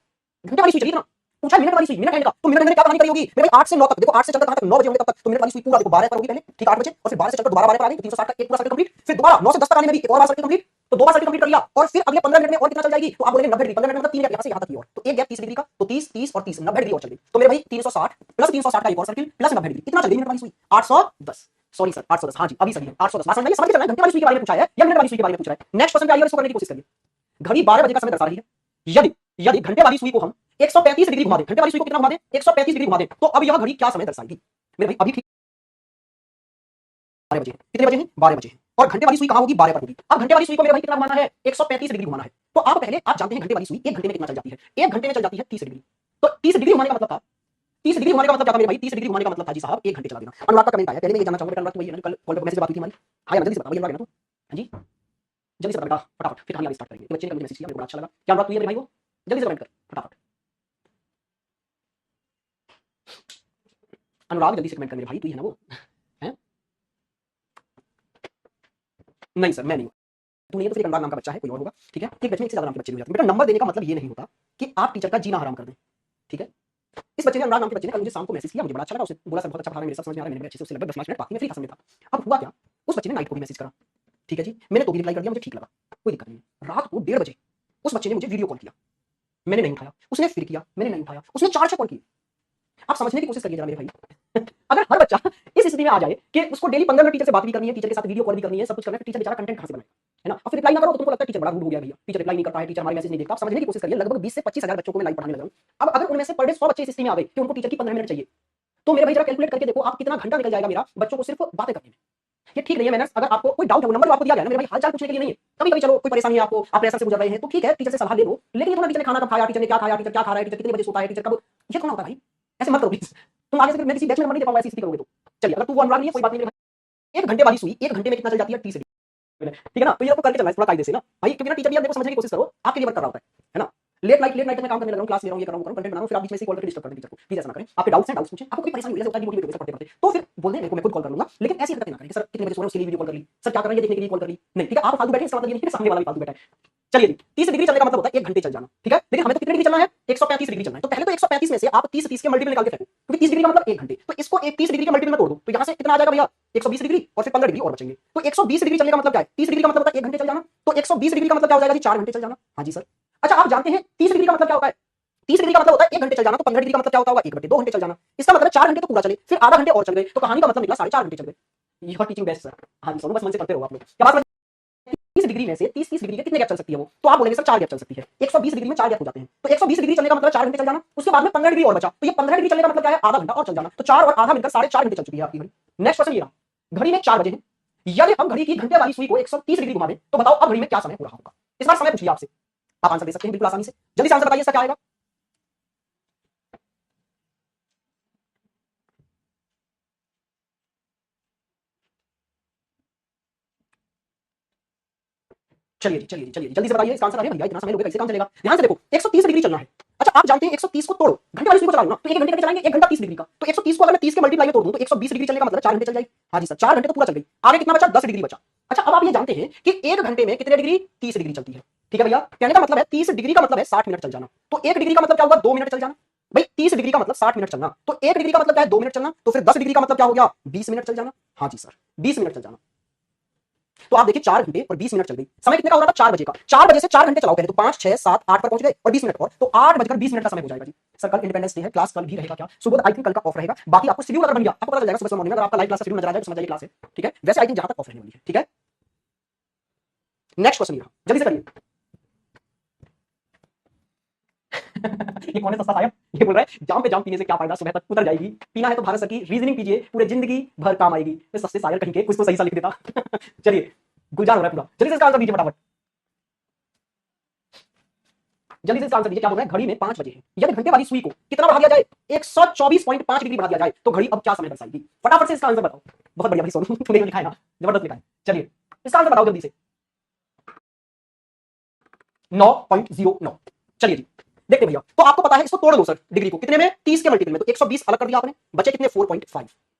घंटे वाली सुई चली ना, पूछा मिनट वाली सुई, मिनट हैंड का, तो मिनट हैंड में क्या कहानी करी होगी मेरे भाई, 8 से 9 तक। देखो 8 से चलकर कहां तक 9 बजे होंगे तब तक, तो मिनट वाली सुई पूरा देखो 12 पर होगी पहले, ठीक 8 बजे, और फिर 12 से चलकर दोबारा 12 पर आ गई, तो 360 का एक पूरा सर्कल कंप्लीट, फिर दोबारा 9 से 10 तक आने में भी एक और बार सर्कल कंप्लीट, तो 2 बार सर्कल कंप्लीट कर लिया, और फिर अगले 15 मिनट में और कितना चल जाएगी, तो आप बोलेंगे 90 डिग्री, 15 मिनट मतलब 3 गैप यहां से यहां तक की और, तो एक गैप 30 डिग्री का, तो 30 30 और 30 90 डिग्री और चल गई। तो मेरे भाई 360 प्लस 360 का एक और सर्कल प्लस 90 डिग्री, इतना चल गई मिनट वाली सुई 810। सॉरी सर 810, हाँ जी अभी सही है 810। बात समझ में चलना है, घंटे वाली सुई के बारे में पूछा है या मिनट वाली सुई के बारे में पूछ रहा है। नेक्स्ट क्वेश्चन पे आइए, इसको करने की कोशिश करिए। घड़ी 12 बजे का समय दर्शा रही है, यदि यदि घंटे वाली सुई को हम 135 डिग्री घुमा दें, घंटे वाली सुई को कितना घुमा दें 135 डिग्री घुमा दें, तो अब यह घड़ी क्या समय दर्शाएगी मेरे भाई, अभी ठीक 12 बजे हैं, कितने बजे हैं 12 बजे हैं, और घंटे वाली सुई कहां होगी 12 पर होगी। अब घंटे वाली सुई को मेरे भाई कितना घुमाना है 135 डिग्री घुमाना है, तो आप पहले आप जानते हैं घंटे वाली सुई 1 घंटे में कितना चल जाती है, 1 घंटे में चल जाती है 30 डिग्री, तो 30 डिग्री घुमाने का मतलब था, 30 डिग्री घुमाने का मतलब क्या था मेरे भाई, 30 डिग्री घुमाने का मतलब था जी साहब 1 घंटे चला देना। अनुराग का कमेंट आया, पहले मैं ये जानना चाहूंगा अनुराग, तुम्हें कल कॉल पे मैसेज बात हुई थी हमारी, हाँ यार जल्दी से बताओ ये अनुराग है ना तू, हाँ जी जल्दी से बता बेटा फटाफट, फिर कहानी आगे स्टार्ट करेंगे। बच्चे ने कल मैसेज किया, मेरे को बड़ा अच्छा लगा, क्या अनुराग तू ये मेरे भाई वो जल्दी से कमेंट कर फटाफट, अनुराग जल्दी से कमेंट कर मेरे भाई, तू ही है ना वो, है नहीं सर मैं नहीं हूं, तू नहीं है तो फिर अनुराग नाम का बच्चा है, कोई और होगा, ठीक है। एक बच्चे में एक से ज्यादा नाम के बच्चे नहीं हो जाते बेटा, नंबर देने का मतलब ये नहीं होता कि आप टीचर का जीना हराम कर दें, ठीक है। इस बच्चे ने, अनुराग नाम के बच्चे ने कल मुझे शाम को मैसेज किया, मुझे बड़ा अच्छा लगा, उसने बोला सर बहुत अच्छा पढ़ा रहे हैं, मेरे सब समझ में आ रहा है, मैंने अच्छे से उससे लगभग 10 मिनट बात की, मैं फ्री था समय था। अब हुआ क्या, उस बच्चे ने नाइट को भी मैसेज करा, ठीक है जी, मैंने तो भी रिप्लाई कर दिया, मुझे ठीक लगा, कोई दिक्कत नहीं है। रात को 1:30 बजे उस बच्चे ने मुझे वीडियो कॉल किया, मैंने नहीं उठाया, उसने फिर किया, मैंने नहीं उठाया, उसने 4-6 कॉल किए। आप समझने की कोशिश करिए जरा मेरे भाई अगर हर बच्चा इस स्थिति में आ जाए कि उसको डेली 15 मिनट टीचर से बात भी करनी है, टीचर के साथ वीडियो कॉल भी करनी है, सब कुछ करना है, टीचर बेचारा कंटेंट कहां से बनाएगा, है ना। और फिर रिप्लाई ना करो तो तुमको लगता है टीचर बड़ा रूड हो गया भैया, टीचर रिप्लाई नहीं करता है, टीचर हमारे मैसेज नहीं देखता। आप समझने की कोशिश करिए, लगभग 20 से 25 हजार बच्चों को मैं लाइव पढ़ाने लगा हूं। अब अगर उनमें से पर डे 100 बच्चे इस स्थिति में आ गए कि उनको टीचर की 15 मिनट चाहिए, तो मेरे भाई जरा कैलकुलेट करके देखो आप कितना घंटा निकल जाएगा मेरा बच्चों को सिर्फ बातें करने में। ये ठीक नहीं है मैनर्स। अगर आपको कोई डाउट है, नंबर आपको दिया गया ना मेरे भाई, हालचाल पूछने के लिए नहीं है, कभी कभी चलो कोई परेशानी है आपको, आप प्रेशर से गुजर रहे हैं, तो ठीक है टीचर से सलाह ले लो, लेकिन ये तो ना टीचर ने खाना कब खाया, टीचर ने क्या खाया, टीचर क्या खा रहा है, टीचर कितने बजे सोता है, टीचर कब, ये थोड़ा होता है भाई, ऐसे मत करो प्लीज। तुम आगे से फिर मैं किसी बैच में नंबर नहीं दे पाऊंगा ऐसी स्थिति करोगे तो। चलिए अगर तू वो अनुराग नहीं है कोई बात नहीं मेरे भाई, 1 घंटे वाली सुई 1 घंटे में कितना चल जाती है 30 डिग्री, ठीक है ना। तो ये आपको करके चलना है थोड़ा कायदे से ना भाई, क्योंकि ना टीचर भी आप देखो समझने की कोशिश करो, आपके लिए वर्क कर रहा होता है ना। लेट नाइट में काम करने लगा हूं, क्लास ले रहा हूं, ये कर रहा हूं, कंटेंट बना रहा हूं, फिर आप बीच में से कॉल करके डिस्टर्ब कर दें टीचर को, प्लीज ऐसा ना करें। आपके डाउट्स हैं, डाउट्स पूछें, आपको कोई परेशानी हो जैसे होता है डिमोटिवेट हो पढ़ते पढ़ते, तो फिर बोलने मेरे को, मैं खुद कॉल कर लूंगा, लेकिन ऐसी हरकत ना करें सर कितने बजे सो रहे हो उसके लिए वीडियो कॉल कर ली, सर क्या कर रहे हैं ये देखने के लिए कॉल कर ली, नहीं ठीक है। आप फालतू बैठे इसका मतलब ये नहीं कि सामने वाला भी फालतू बैठा है। चलिए 30 डिग्री चलने का मतलब होता है 1 घंटे चल जाना, ठीक है। लेकिन हमें तो कितने डिग्री चलना है 135 डिग्री चलना है, तो पहले तो 135 में से आप 30 के मल्टीपल निकाल के फेंको, क्योंकि 30 डिग्री का मतलब 1 घंटे, तो इसको एक 30 डिग्री के मल्टीपल में तोड़ दो, तो यहां से कितना आ जाएगा भैया 120 डिग्री और फिर 15 डिग्री और बचेंगे। तो 120 डिग्री चलने का मतलब क्या है, 30 डिग्री का मतलब होता है 1 घंटे चल जाना, तो 120 डिग्री का मतलब क्या हो जाएगा जी 4 घंटे चल जाना। हाँ जी सर। अच्छा आप जानते हैं 30 डिग्री का मतलब क्या होता है? 30 डिग्री का मतलब होता है 1 घंटे चल जाना, तो 15 डिग्री का मतलब क्या होता होगा? 1 बटे 2 घंटे चल जाना। इसका मतलब है 4 घंटे तो पूरा चले, फिर आधा घंटे और चल गए, तो कहानी का मतलब निकला 4.5 घंटे चल गए। You are teaching best sir. हाँ जी, सोनू बस मन से पढ़ते रहो आप लोग। क्या बात 30 डिग्री में से 30 डिग्री के कितने गैप चल सकती है वो? तो आप बोलेंगे सर 4 गैप चल सकती है। 120 डिग्री में 4 गैप हो जाते हैं। तो 120 डिग्री चलने का मतलब 4 घंटे चल जाना, उसके बाद में 15 डिग्री और बचा। तो ये 15 डिग्री चलने का मतलब क्या है? आधा घंटा और चल जाना। तो 4 और आधा मिलकर 4.5 घंटे चल चुकी है आपकी घड़ी। नेक्स्ट क्वेश्चन ये रहा, घड़ी में 4 बजे हैं। यदि हम घड़ी की घंटे वाली सुई को 130 डिग्री घुमा दें, तो बताओ अब घड़ी में क्या समय हो रहा होगा? इस बार समय पूछ लिया आपसे, आप आंसर दे सकते हैं बिल्कुल आसानी से। जल्दी से आंसर बताइए, इसका क्या आएगा? चलिए जी, चलिए जी, चलिए जी, जल्दी से बताइए इसका आंसर। अरे भैया इतना समय लोगे, कैसे काम चलेगा? ध्यान से देखो 130 डिग्री चलना है। अच्छा आप जानते हैं 130 को तोड़ो, घंटे वाली सुई को चलाओ ना, तो 1 घंटे कैसे चलाएंगे? 1 घंटा 30 डिग्री का, तो 130 को अगर मैं 30 के मल्टीप्लाई में तोड़ दूं तो 120 डिग्री चलने का मतलब 4 घंटे चल जाएगी। हाँ जी सर, 4 घंटे तो पूरा चल गई। आगे कितना बचा? 10 डिग्री बचा। अच्छा अब आप ये जानते हैं कि 1 घंटे में कितने डिग्री? 30 डिग्री चलती है। ठीक है भैया, कहने का मतलब है 30 डिग्री का मतलब है 60 मिनट चल जाना। तो 1 डिग्री का मतलब क्या होगा? 2 मिनट चल जाना। भाई 30 डिग्री का मतलब 60 मिनट चलना, तो 1 डिग्री का मतलब क्या है? 2 मिनट चलना। तो फिर 10 डिग्री का मतलब क्या हो गया? 20 मिनट चल जाना। हाँ जी सर, 20 मिनट चल जाना। तो आप देखिए 4 घंटे और 20 मिनट चल गई। समय कितने का हो रहा था? 4 बजे का। 4 बजे से 4 घंटे चलाओ पहले, तो 5 6 7 8 पर पहुंच गए और 20 मिनट और, तो 8 बजकर 20 मिनट का समय हो जाएगा जी। सर कल इंडिपेंडेंस डे है, क्लास कल भी रहेगा क्या? सुबह आई थिंक कल का ऑफ रहेगा। बाकी आपको शेड्यूल अगर बन गया, आपको पता चल जाएगा सुबह मॉर्निंग में, अगर आपका लाइव क्लास शेड्यूल नजर आ जाए तो समझ जाइए क्लास है। ठीक है, वैसे आई थिंक जहां तक ऑफ रहने वाली है। ठीक है, नेक्स्ट क्वेश्चन ये रहा, जल्दी से करिए। ये कौन है सस्ता साहब? ये बोल रहा है जाम पे जाम पीने से क्या फायदा, सुबह तक उतर जाएगी। पीना है तो भारत सर की रीजनिंग पीजिए, पूरे जिंदगी भर काम आएगी। ये सस्ते शायर कहीं के, कुछ तो सही सा लिख देता। चलिए, गुलजार हो रहा है पूरा। जल्दी से इसका आंसर दीजिए फटाफट। जल्दी से इसका आंसर दीजिए, क्या बोल रहा है? घड़ी में 5 बजे है। यदि घंटे वाली सुई को कितना बढ़ा दिया जाए? 124.5 डिग्री बढ़ा दिया जाए, तो घड़ी अब क्या समय दर्शाएगी? फटाफट से इसका आंसर बताओ। बहुत बढ़िया भाई सोनू, तूने लिखा है ना, जबरदस्त लिखा है। चलिए इसका आंसर बताओ जल्दी से। 9.09। चलिए जी, देखते भैया, तो आपको पता है, इसको तोड़ दो सर डिग्री को, कितने में? 30 के मल्टीपल में, तो 120 अलग कर दिया आपने, बचे कितने? 4.5।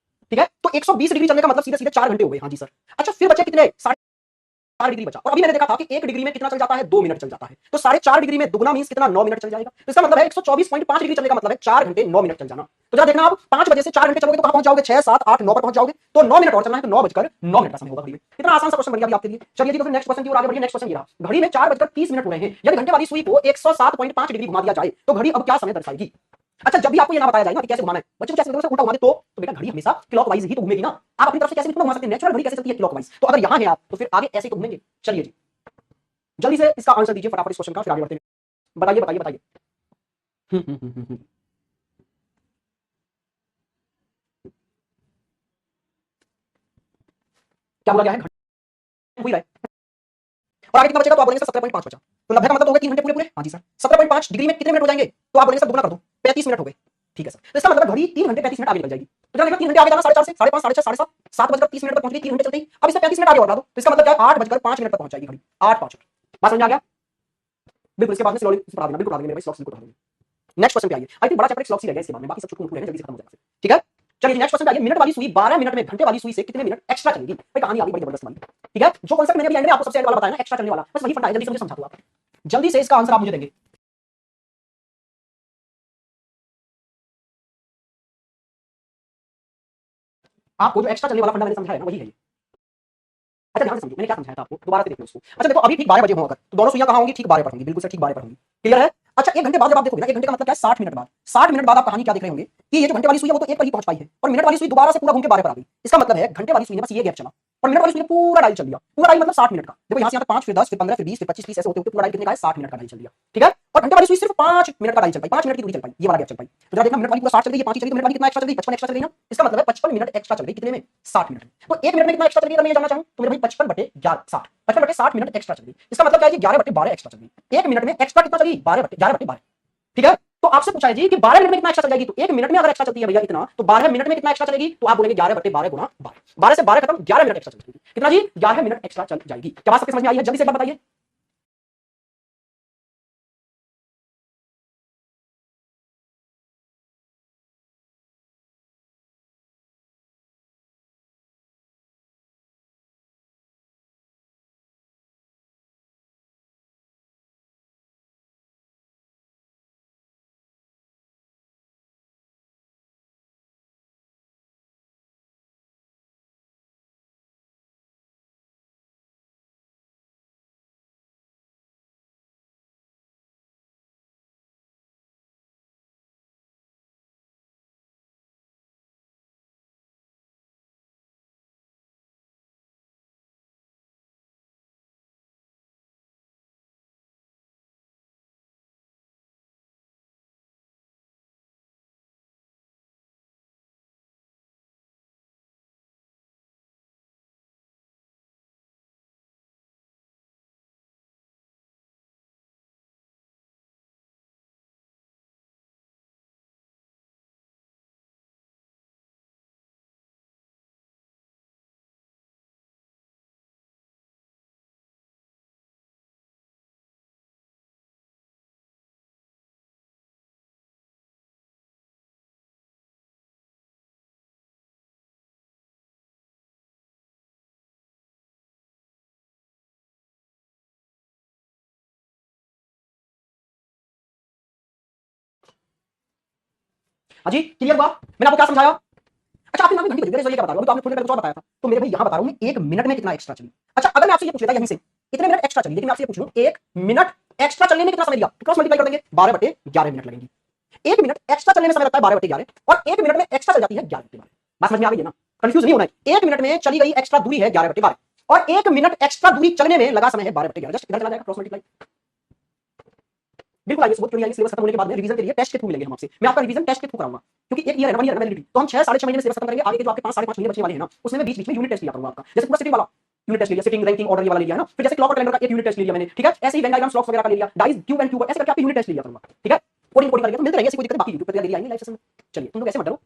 ठीक है, तो 120 डिग्री चलने का मतलब सीधे सीधे 4 घंटे हो गए। हाँ जी सर। अच्छा फिर बचे कितने? 4 डिग्री बचा। और अभी मैंने देखा था कि 1 डिग्री में कितना चल जाता है? 2 मिनट चल जाता है। तो 4.5 डिग्री में दुगना मींस कितना? 9 मिनट चल जाएगा। तो इसका मतलब है 124.5 डिग्री चलने का मतलब है 4 घंटे 9 मिनट चल जाना। तो जरा देखना, आप 5 बजे से 4 घंटे चलोगे तो कहां पहुंच जाओगे? 6 7 8 9 पर पहुंच जाओगे। तो 9 मिनट और चलना है, तो 9 बजकर 9 मिनट का समय होगा घड़ी में। इतना आसान सा क्वेश्चन बन गया अभी आपके लिए। चलिए जी, तो फिर नेक्स्ट क्वेश्चन की ओर आगे बढ़िए। नेक्स्ट क्वेश्चन ये रहा, घड़ी में 4 बजकर 30 मिनट हो रहे हैं। यदि घंटे वाली सुई को 107.5 डिग्री घुमा दिया जाए, तो घड़ी अब क्या समय दर्शाएगी? अच्छा जब भी आपको ये ना बताया जाए ना कि कैसे घुमाना है, बच्चों को कैसे उल्टा घुमा दे, तो बेटा घड़ी हमेशा क्लॉकवाइज ही तो घूमेगी ना। आप अपनी तरफ से कैसे भी घुमा सकते हैं, नेचुरल घड़ी कैसे चलती है? क्लॉकवाइज। तो अगर यहां है आप, तो फिर आगे ऐसे ही तो घूमेंगे। चलिए जी, जल्दी से इसका आंसर दीजिए फटाफट इस क्वेश्चन का, फिर आगे बढ़ते हैं। बताइए बताइए बताइए। क्या बोला गया है? वही रहा है। और आगे कितना बचेगा? तो आप बोलेंगे सर 17.5 बचा। तो 90 का मतलब तो हो गया 3 घंटे पूरे पूरे। हाँ जी सर, 17.5 डिग्री में कितने मिनट हो जाएंगे? तो आप बोलेंगे सर दुगना कर दो, 35 मिनट हो गए। ठीक है सर, तो इसका मतलब घड़ी 3 घंटे 35 मिनट आगे निकल जाएगी। तो जानेगा 3 घंटे आगे जाना, 4:30 से 5:30 6:30 7:30 7 बजकर 30 मिनट पर पहुंच गई, 3 घंटे चलती। अब इसमें 35 मिनट आगे बढ़ा दो, तो इसका मतलब क्या है? 8 बजकर 5 मिनट पर पहुंच जाएगी घड़ी। 8 5। बात समझ में आ गया? बिल्कुल, इसके बाद में स्लोली पढ़ा देना, बिल्कुल पढ़ा देंगे मेरे भाई, स्लॉक्स बिल्कुल पढ़ा देंगे। नेक्स्ट क्वेश्चन पे आइए। आई थिंक बड़ा चैप्टर स्लॉक्स ही रह गया इसके बाद में, बाकी सब छुटकू है, जल्दी से खत्म हो जाएगा। ठीक है, चलिए नेक्स्ट क्वेश्चन पे आइए। मिनट वाली सुई 12 मिनट में घंटे वाली सुई से कितने मिनट एक्स्ट्रा चलेगी? भाई कहानी आ गई बड़ी जबरदस्त वाली। ठीक है, जो कॉन्सेप्ट मैंने अभी एंड में आपको सबसे एंड वाला बताया ना, एक्स्ट्रा चलने वाला, बस वही फंडा है, जल्दी से मुझे समझा दो आप। जल्दी से इसका आंसर आप मुझे देंगे। आपको जो एक्स्ट्रा चलने वाला फंडा मैंने समझाया ना, वही है ये। अच्छा ध्यान से समझो, मैंने क्या समझाया था आपको, दोबारा से देखो उसको। अच्छा देखो, अभी ठीक 12 बजे हो, अगर तो दोनों सुइयां कहां होंगी? ठीक 12 पर होंगी, बिल्कुल सर ठीक 12 पर होंगी। क्लियर है? अच्छा 1 घंटे बाद जब आप देखोगे ना, 1 घंटे का मतलब क्या है? 60 मिनट बाद। 60 मिनट बाद आप कहानी क्या देख रहे होंगे कि ये जो घंटे वाली सुई है वो तो 1 पर ही पहुंच पाई है, और मिनट वाली सुई दोबारा से पूरा घूम के 12 पर आ गई। इसका मतलब है घंटे वाली सुई ने बस ये गैप चला, और मिनट वाली सुई ने पूरा डायल चल लिया। पूरा डायल मतलब 60 मिनट का। देखो यहां से यहां तक 5 फिर 10 फिर 15 फिर 20 फिर 25 30 ऐसे होते होते पूरा डायल कितने का है? 60 मिनट का डायल चल लिया। ठीक है, और घंटे वाली सुई सिर्फ 5 मिनट का डायल चल पाई, 5 मिनट की दूरी चल पाई, ये वाला गैप चल पाई। तो जरा देखना, मिनट वाली पूरा 60 चल गई, ये 5 ही चल गई, तो मिनट वाली कितना एक्स्ट्रा चल गई? 55 एक्स्ट्रा चल गई ना। इसका मतलब है 55 मिनट एक्स्ट्रा चल गई, कितने में? 60 मिनट में। तो 1 मिनट में कितना एक्स्ट्रा चल गई, अगर मैं ये जानना चाहूं तो मेरे भाई 55 बटे 11 60, 55 बटे 60 मिनट एक्स्ट्रा चल गई। इसका मतलब क्या है जी? 11 बटे 12 एक्स्ट्रा चल गई। 1 मिनट में एक्स्ट्रा कितना चली? 12 बटे 11 बटे 12। ठीक है, तो आपसे पूछा है जी कि 12 मिनट में कितना एक्स्ट्रा चल जाएगी, तो 1 मिनट में अगर एक्स्ट्रा चलती है भैया इतना, तो 12 मिनट में कितना एक्स्ट्रा चलेगी? तो आप बोलेंगे 11 बटे 12 गुणा 12, 12 से 12 खत्म, 11 मिनट एक्स्ट्रा चल जाएगी। कितना जी? 11 मिनट एक्स्ट्रा चल जाएगी। क्या बात सबके समझ में आई है? जल्दी से एक बार बताइए। हाँ जी क्लियर हुआ? मैंने आपको क्या समझाया? अच्छा आपने नाम घंटी बजी, मेरे क्या बता रहा हूं, तो आपने थोड़ी देर पहले कुछ और बताया था, तो मेरे भाई यहां बता रहा हूं मैं 1 मिनट में कितना एक्स्ट्रा चली। अच्छा अगर मैं आपसे ये पूछ लेता यहीं से इतने मिनट एक्स्ट्रा चली, लेकिन मैं आपसे ये पूछ लूं 1 मिनट एक्स्ट्रा चलने में कितना समय लिया, तो क्रॉस मल्टीप्लाई कर देंगे 12/11 मिनट लगेंगे। 1 मिनट एक्स्ट्रा चलने में समय लगता है 12/11 और 1 मिनट में एक्स्ट्रा चल जाती है 11/12। बात समझ में आ गई है ना? कंफ्यूज नहीं होना है। 1 मिनट में चली गई एक्स्ट्रा दूरी है 11/12 और 1 मिनट एक्स्ट्रा दूरी चलने में लगा समय है 12/11। जस्ट इधर चला जाएगा क्रॉस मल्टीप्लाई। बिल्कुल आइए, सबूत क्यों नहीं आइए, सिलेबस खत्म होने के बाद में रिवीजन के लिए टेस्ट के थ्रू मिलेंगे हम आपसे। मैं आपका रिवीजन टेस्ट के थ्रू कराऊंगा क्योंकि एक ईयर है ना, 1 ईयर है वैलिडिटी, तो हम 6 साढ़े 6 महीने में सिलेबस खत्म करेंगे। आगे के जो आपके 5 साढ़े 5 महीने बचने वाले हैं ना, उसमें मैं बीच बीच में यूनिट टेस्ट लिया करूंगा आपका। जैसे पूरा सिटिंग वाला यूनिट टेस्ट लिया, सिटिंग रैंकिंग ऑर्डर ये वाला लिया है ना, फिर जैसे क्लॉक और कैलेंडर का एक यूनिट टेस्ट लिया मैंने, ठीक है। ऐसे ही वेन डायग्राम स्लॉट्स वगैरह का ले लिया, डाइस क्यूब एंड क्यूब ऐसे करके आपके यूनिट टेस्ट लिया करूंगा, ठीक है। कोडिंग कोडिंग करेंगे तो मिलते रहेंगे, ऐसी कोई दिक्कत बाकी यूट्यूब पर दे आएंगे लाइव सेशन में। चलिए तुम लोग ऐसे मत डरो।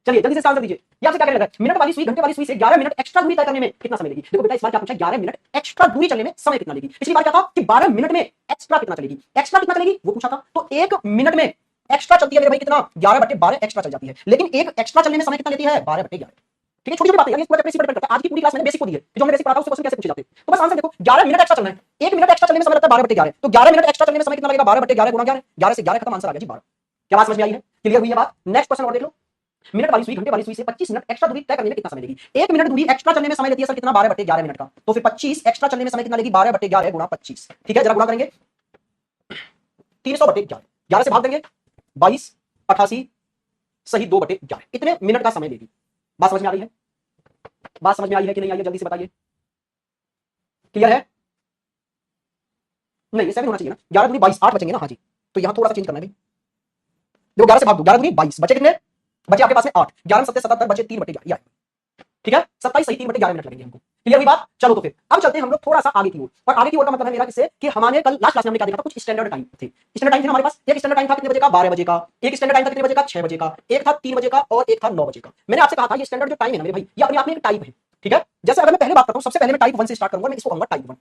चलिए जल्दी से आंसर दीजिए। ये आपसे क्या कहने लगा, मिनट वाली सुई घंटे वाली सुई से 11 मिनट एक्स्ट्रा दूरी तय करने में कितना समय लेगी। देखो बेटा इस बार क्या पूछा, 11 मिनट एक्स्ट्रा दूरी चलने में समय कितना लेगी। पिछली बार क्या था कि 12 मिनट में एक्स्ट्रा कितना चलेगी, एक्स्ट्रा कितना चलेगी वो पूछा था। तो 1 मिनट में एक्स्ट्रा चलती है मेरे भाई कितना, 11/12 एक्स्ट्रा चल जाती है। लेकिन एक एक्स्ट्रा चलने में समय कितना लेती है, 12/11। ठीक है, छोटी छोटी बातें यार, इसको डिपेंड करता है। आज की पूरी क्लास मैंने बेसिक को दी है, जो हमने बेसिक पढ़ा था उससे क्वेश्चन कैसे पूछे जाते हैं। तो बस आंसर देखो, 11 मिनट एक्स्ट्रा चलना है, 1 मिनट एक्स्ट्रा चलने में समय लगता है 12/11, तो 11 मिनट एक्स्ट्रा चलने में समय कितना लगेगा, 12/11 गुणा 11, 11 से 11 खत्म, आंसर आ गया जी 12। क्या बात समझ में आई है, क्लियर हुई है बात? नेक्स्ट क्वेश्चन और देख लो। मिनट वाली सुई घंटे वाली सुई से 25 मिनट एक्स्ट्रा दूरी तय करने में कितना समय लेगी। 1 मिनट दूरी एक्स्ट्रा चलने में समय लेती है सर कितना, 12/11 मिनट का, तो फिर 25 एक्स्ट्रा चलने में समय कितना लेगी, 12/11 गुणा 25। ठीक है, जरा गुणा करेंगे 300/11, 11 से भाग देंगे 22, 88 सही 2/11, इतने मिनट का समय लेगी। बात समझ में आ रही है? बात समझ में आई है कि नहीं आई है, जल्दी से बताइए। क्लियर है? नहीं ये 7 होना चाहिए ना, 11 दूनी 22, 8 बचेंगे ना। हाँ जी, तो यहां थोड़ा सा चेंज करना है भाई। देखो 11 से भाग दो, 11 दूनी 22, बचे कितने, बचे आपके पास में 8, 11 7 77 बचे 3/11। ठीक है, 27 सही 3/11 मिनट लगेंगे हमको। क्लियर हुई बात? चलो तो फिर अब चलते हैं हम लोग थोड़ा सा आगे की ओर, और आगे की ओर का मतलब है मेरा किससे कि हमारे कल लास्ट क्लास में हमने क्या देखा था, कुछ स्टैंडर्ड टाइम थे। स्टैंडर्ड टाइम थे हमारे पास, एक स्टैंडर्ड टाइम था कितने बजे का, 12 बजे का, एक स्टैंडर्ड टाइम था कितने बजे का, 6 बजे का, एक था 3 बजे का और एक था 9 बजे का। मैंने आपसे कहा था ये स्टैंडर्ड जो टाइम है ना मेरे भाई, ये अपने आप में एक टाइप है। ठीक है, जैसे अगर मैं पहले बात करता हूं, सबसे पहले मैं टाइप 1 से स्टार्ट करूंगा, मैं इसको कहूंगा टाइप 1।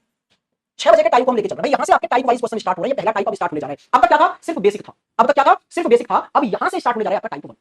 6 बजे के टाइम को हम लेके चल रहे हैं, यहां से आपके टाइप वाइज क्वेश्चन स्टार्ट हो रहे हैं। पहला टाइप अब स्टार्ट होने जा रहा है। अब तक क्या था, सिर्फ बेसिक था। अब तक क्या था, सिर्फ बेसिक था। अब यहां से स्टार्ट होने जा रहा है आपका टाइप 1।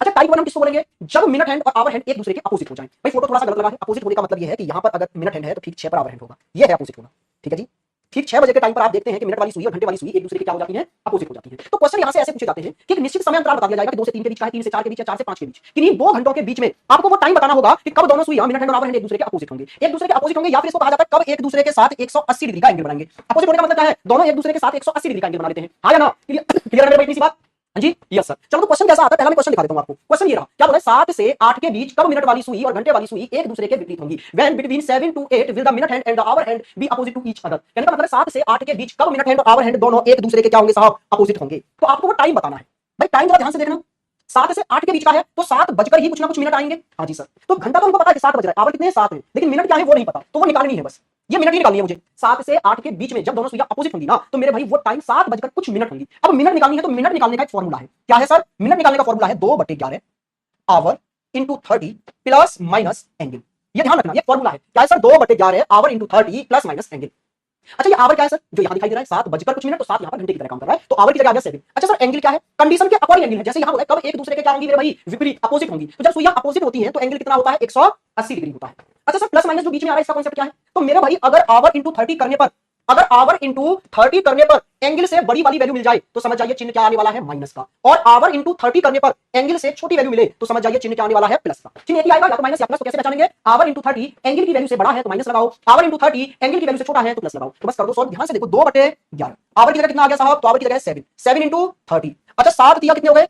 अच्छा टाइप 1 हम किसको बोलेंगे, जब मिनट हैंड और आवर हैंड एक दूसरे के अपोजिट हो जाएं। भाई फोटो थोड़ा सा गलत लगा है, अपोजिट होने का मतलब ये है कि यहां पर अगर मिनट हैंड है तो ठीक 6 पर आवर हैंड होगा, ये है अपोजिट होना। ठीक है जी, ठीक 6 बजे के टाइम पर आप देखते हैं कि मिनट वाली सुई और घंटे वाली सुई एक दूसरे के क्या हो जाती है, अपोजिट हो जाती है। तो क्वेश्चन यहां से ऐसे पूछे जाते हैं कि एक निश्चित समय अंतराल बता दिया जाएगा कि 2 से 3 के बीच का है, 3 से 4 के बीच है, 4 से 5 के बीच, किन्हीं 2 घंटों के बीच में आपको वो टाइम बताना होगा कि कब दोनों सुई मिनट हैंड और आवर हैंड एक दूसरे के अपोजिट होंगे। एक दूसरे के अपोजिट होंगे या फिर इसको कहा जाता है कब एक दूसरे के साथ 180 डिग्री का एंगल बनाएंगे। अपोजिट होने का मतलब क्या है, दोनों एक दूसरे के साथ 180 डिग्री का एंगल बना लेते हैं। हाँ या ना, क्लियर है मेरे भाई, इतनी सी बात? हाँ जी यस सर। चलो तो क्वेश्चन कैसा आता है, पहला मैं क्वेश्चन दिखा देता हूं आपको। क्वेश्चन ये रहा, क्या बोला है, 7 से 8 के बीच कब मिनट वाली सुई और घंटे वाली सुई एक दूसरे के विपरीत होंगी। When between 7 to 8 will the minute hand and the hour hand be opposite to each other. कहने का मतलब है 7 से 8 के बीच कब मिनट हैंड और आवर हैंड दोनों एक दूसरे के क्या होंगे साहब, अपोजिट होंगे। तो आपको वो टाइम बताना है। भाई टाइम जरा ध्यान से देखना, 7 से 8 के बीच का है तो 7 बजकर ही कुछ ना कुछ मिनट आएंगे। हाँ जी सर, तो घंटा तो हमको पता है कि 7 बज रहा है, आवर कितने हैं 7 है, लेकिन मिनट क्या है वो नहीं पता, तो वो निकालनी है बस। ये मिनट ही निकालनी है मुझे। 7 से 8 के बीच में जब दोनों सुइयां अपोजिट होंगी ना, तो मेरे भाई वो टाइम 7 बजकर कुछ मिनट होंगी। अब मिनट निकालनी है तो मिनट निकालने का एक फॉर्मूला है। क्या है सर, मिनट निकालने का फॉर्मूला है 2/11 our into 30 plus minus angle. ये ध्यान रखना, ये फॉर्मूला है। क्या है sir, 2/11 our into 30 plus minus angle. अच्छा ये आवर क्या है सर, जो यहां दिखाई दे रहा है 7 बजकर कुछ मिनट, तो 7 यहां पर घंटे की तरह काम कर रहा है, तो आवर की जगह आ गया 7। अच्छा सर एंगल क्या है, कंडीशन के अकॉर्डिंग एंगल है। जैसे यहां बोला कब एक दूसरे के क्या होंगी मेरे भाई, विपरीत अपोजिट होंगी। तो जब सुइयां अपोजिट होती हैं तो एंगल कितना होता है, 180 डिग्री होता है। अच्छा सर प्लस माइनस जो बीच में आ रहा है इसका कॉन्सेप्ट क्या है, तो मेरे भाई अगर आवर इंटू 30 करने पर, अगर आवर इंटू 30 करने पर एंगल से बड़ी वाली वैल्यू मिल जाए तो समझ जाइए चिन्ह क्या आने वाला है, माइनस का। और आवर इंटू 30 करने पर एंगल से छोटी वैल्यू मिले तो समझ जाइए चिन्ह क्या आने वाला है, प्लस का। चिन्ह एक ही आएगा, या तो माइनस या प्लस। तो कैसे पहचानेंगे, आवर इंटू 30 एंगल की वैल्यू से बड़ा है तो माइनस लगाओ, आवर इंटू 30 एंगल की वैल्यू से छोटा है तो प्लस लगाओ। तो बस कर दो सॉल्व, ध्यान से देखो। 2/11 आवर की जगह कितना आ गया साहब, तो आवर की जगह 7, 7 इंटू 30। अच्छा 7 दिया कितने हो गए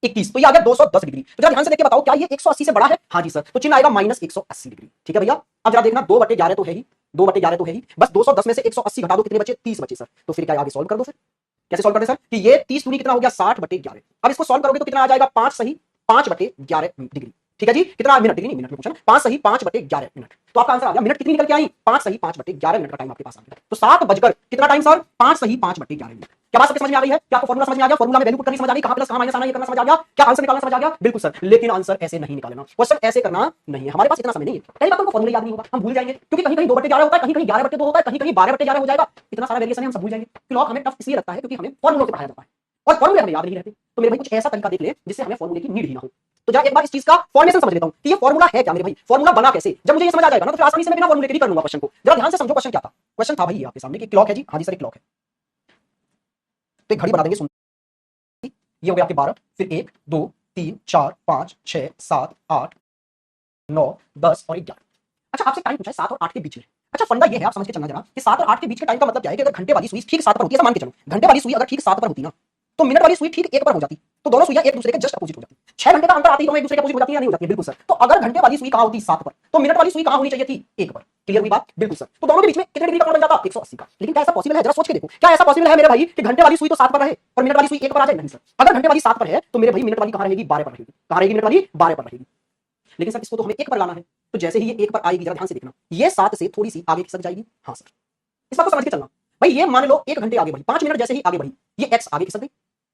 21, तो ये आ गया 210 डिग्री। तो जरा ध्यान से देख के बताओ क्या ये 180 से बड़ा है। हाँ जी सर, तो चिन्ह आएगा माइनस 180 डिग्री। ठीक है भैया, अब जरा देखना 2/11 तो है ही, 2/11 तो है ही, बस 210 में से 180 घटा दो, कितने बचे, 30 बचे सर। तो फिर क्या आगे सॉल्व कर दो। फिर कैसे सॉल्व करते सर, कि ये 30 दूनी कितना हो गया 60/11। अब इसको सॉल्व करोगे तो कितना आ जाएगा, 5 सही 5/11 डिग्री। ठीक है जी, कितना मिनट, डिग्री नहीं मिनट में पूछा ना, 5 सही 5/11 मिनट। तो आपका आंसर आ गया, मिनट कितनी निकल के आई, 5 सही 5/11 मिनट का टाइम आपके पास आ गया। तो 7 बजकर कितना टाइम सर, 5 सही 5/11 मिनट। क्या बात सबके समझ में आ रही है, क्या आपको फॉर्मूला समझ में आ गया, फॉर्मूला में वैल्यू पुट करनी समझ आ गई, कहां प्लस कहां माइनस आना ये करना समझ आ गया, क्या आंसर निकालना समझ आ गया। बिल्कुल सर, लेकिन आंसर ऐसे नहीं निकालना, क्वेश्चन ऐसे करना नहीं है, हमारे पास इतना समय नहीं है। कई बातों को फॉर्मूला याद नहीं होगा, हम भूल जाएंगे, क्योंकि कहीं कहीं 2/11 होता है, कहीं कहीं 11/2 होता है, कहीं कहीं 12/11 हो जाएगा। इतना सारा वेरिएशन है, हम सब भूल जाएंगे। क्लॉक हमें टफ इसलिए लगता है क्योंकि हमें फॉर्मूलों से पढ़ाया जाता है और फॉर्मूले हमें याद नहीं रहते। तो मेरे भाई कुछ ऐसा तरीका देख ले जिससे हमें फॉर्मूले की नीड ही ना हो। तो जरा एक बार इस चीज का फॉर्मेशन समझ लेता हूं कि ये फॉर्मूला है क्या मेरे भाई, फॉर्मूला बना कैसे। जब मुझे ये समझ आ जाएगा ना तो फिर आसानी से मैं बिना फॉर्मूले के भी कर लूंगा क्वेश्चन को। जरा ध्यान से समझो क्वेश्चन क्या था। क्वेश्चन था भाई ये आपके सामने कि क्लॉक है जी, हाँ जी सर एक क्लॉक है, तो एक घड़ी बना देंगे। ये हो गया आपके 12, फिर 1 2 3 4 5 6 7 8 9 10 और 11। अच्छा आपसे टाइम पूछा है 7 और 8 के बीच में। अच्छा फंडा ये है, आप समझ के चलना जरा कि 7 और 8 के बीच के टाइम का मतलब क्या है कि अगर घंटे वाली सुई ठीक 7 पर होती है, ऐसा मान के चलो घंटे वाली सुई अगर ठीक 7 पर होती ना, तो मिनट वाली सुई ठीक 1 पर हो जाती, तो दोनों सुइयां एक दूसरे के जस्ट अपोजिट हो जाती। 6 घंटे का अंतर आती है, दोनों एक दूसरे के अपोजिट हो जाती है या नहीं हो जाती है? बिल्कुल सर। तो अगर घंटे वाली सुई कहां होती 7 पर, तो मिनट वाली सुई कहां होनी चाहिए थी 1 पर। क्लियर हुई बात? बिल्कुल सर। तो दोनों के बीच में कितने डिग्री का कोण बन जाता? 180 का। लेकिन क्या ऐसा पॉसिबल है? जरा सोच के देखो, क्या ऐसा पॉसिबल है मेरे भाई कि घंटे वाली सुई तो 7 पर रहे और मिनट वाली सुई 1 पर आ जाए? नहीं सर। अगर घंटे वाली 7 पर है तो मेरे भाई मिनट वाली कहां रहेगी? 12 पर रहेगी। कहां रहेगी मिनट वाली? 12 पर रहेगी। लेकिन सर इसको तो हमें 1 पर लाना है, तो जैसे ही ये 1 पर आएगी, जरा ध्यान से देखना, ये 7 से थोड़ी सी आगे खिसक जाएगी। हाँ सर, इस बात को समझ के चलना भाई। ये मान लो 1 घंटे आगे बढ़ी, 5 मिनट जैसे ही आगे बढ़ी, ये x आगे खिसक गई।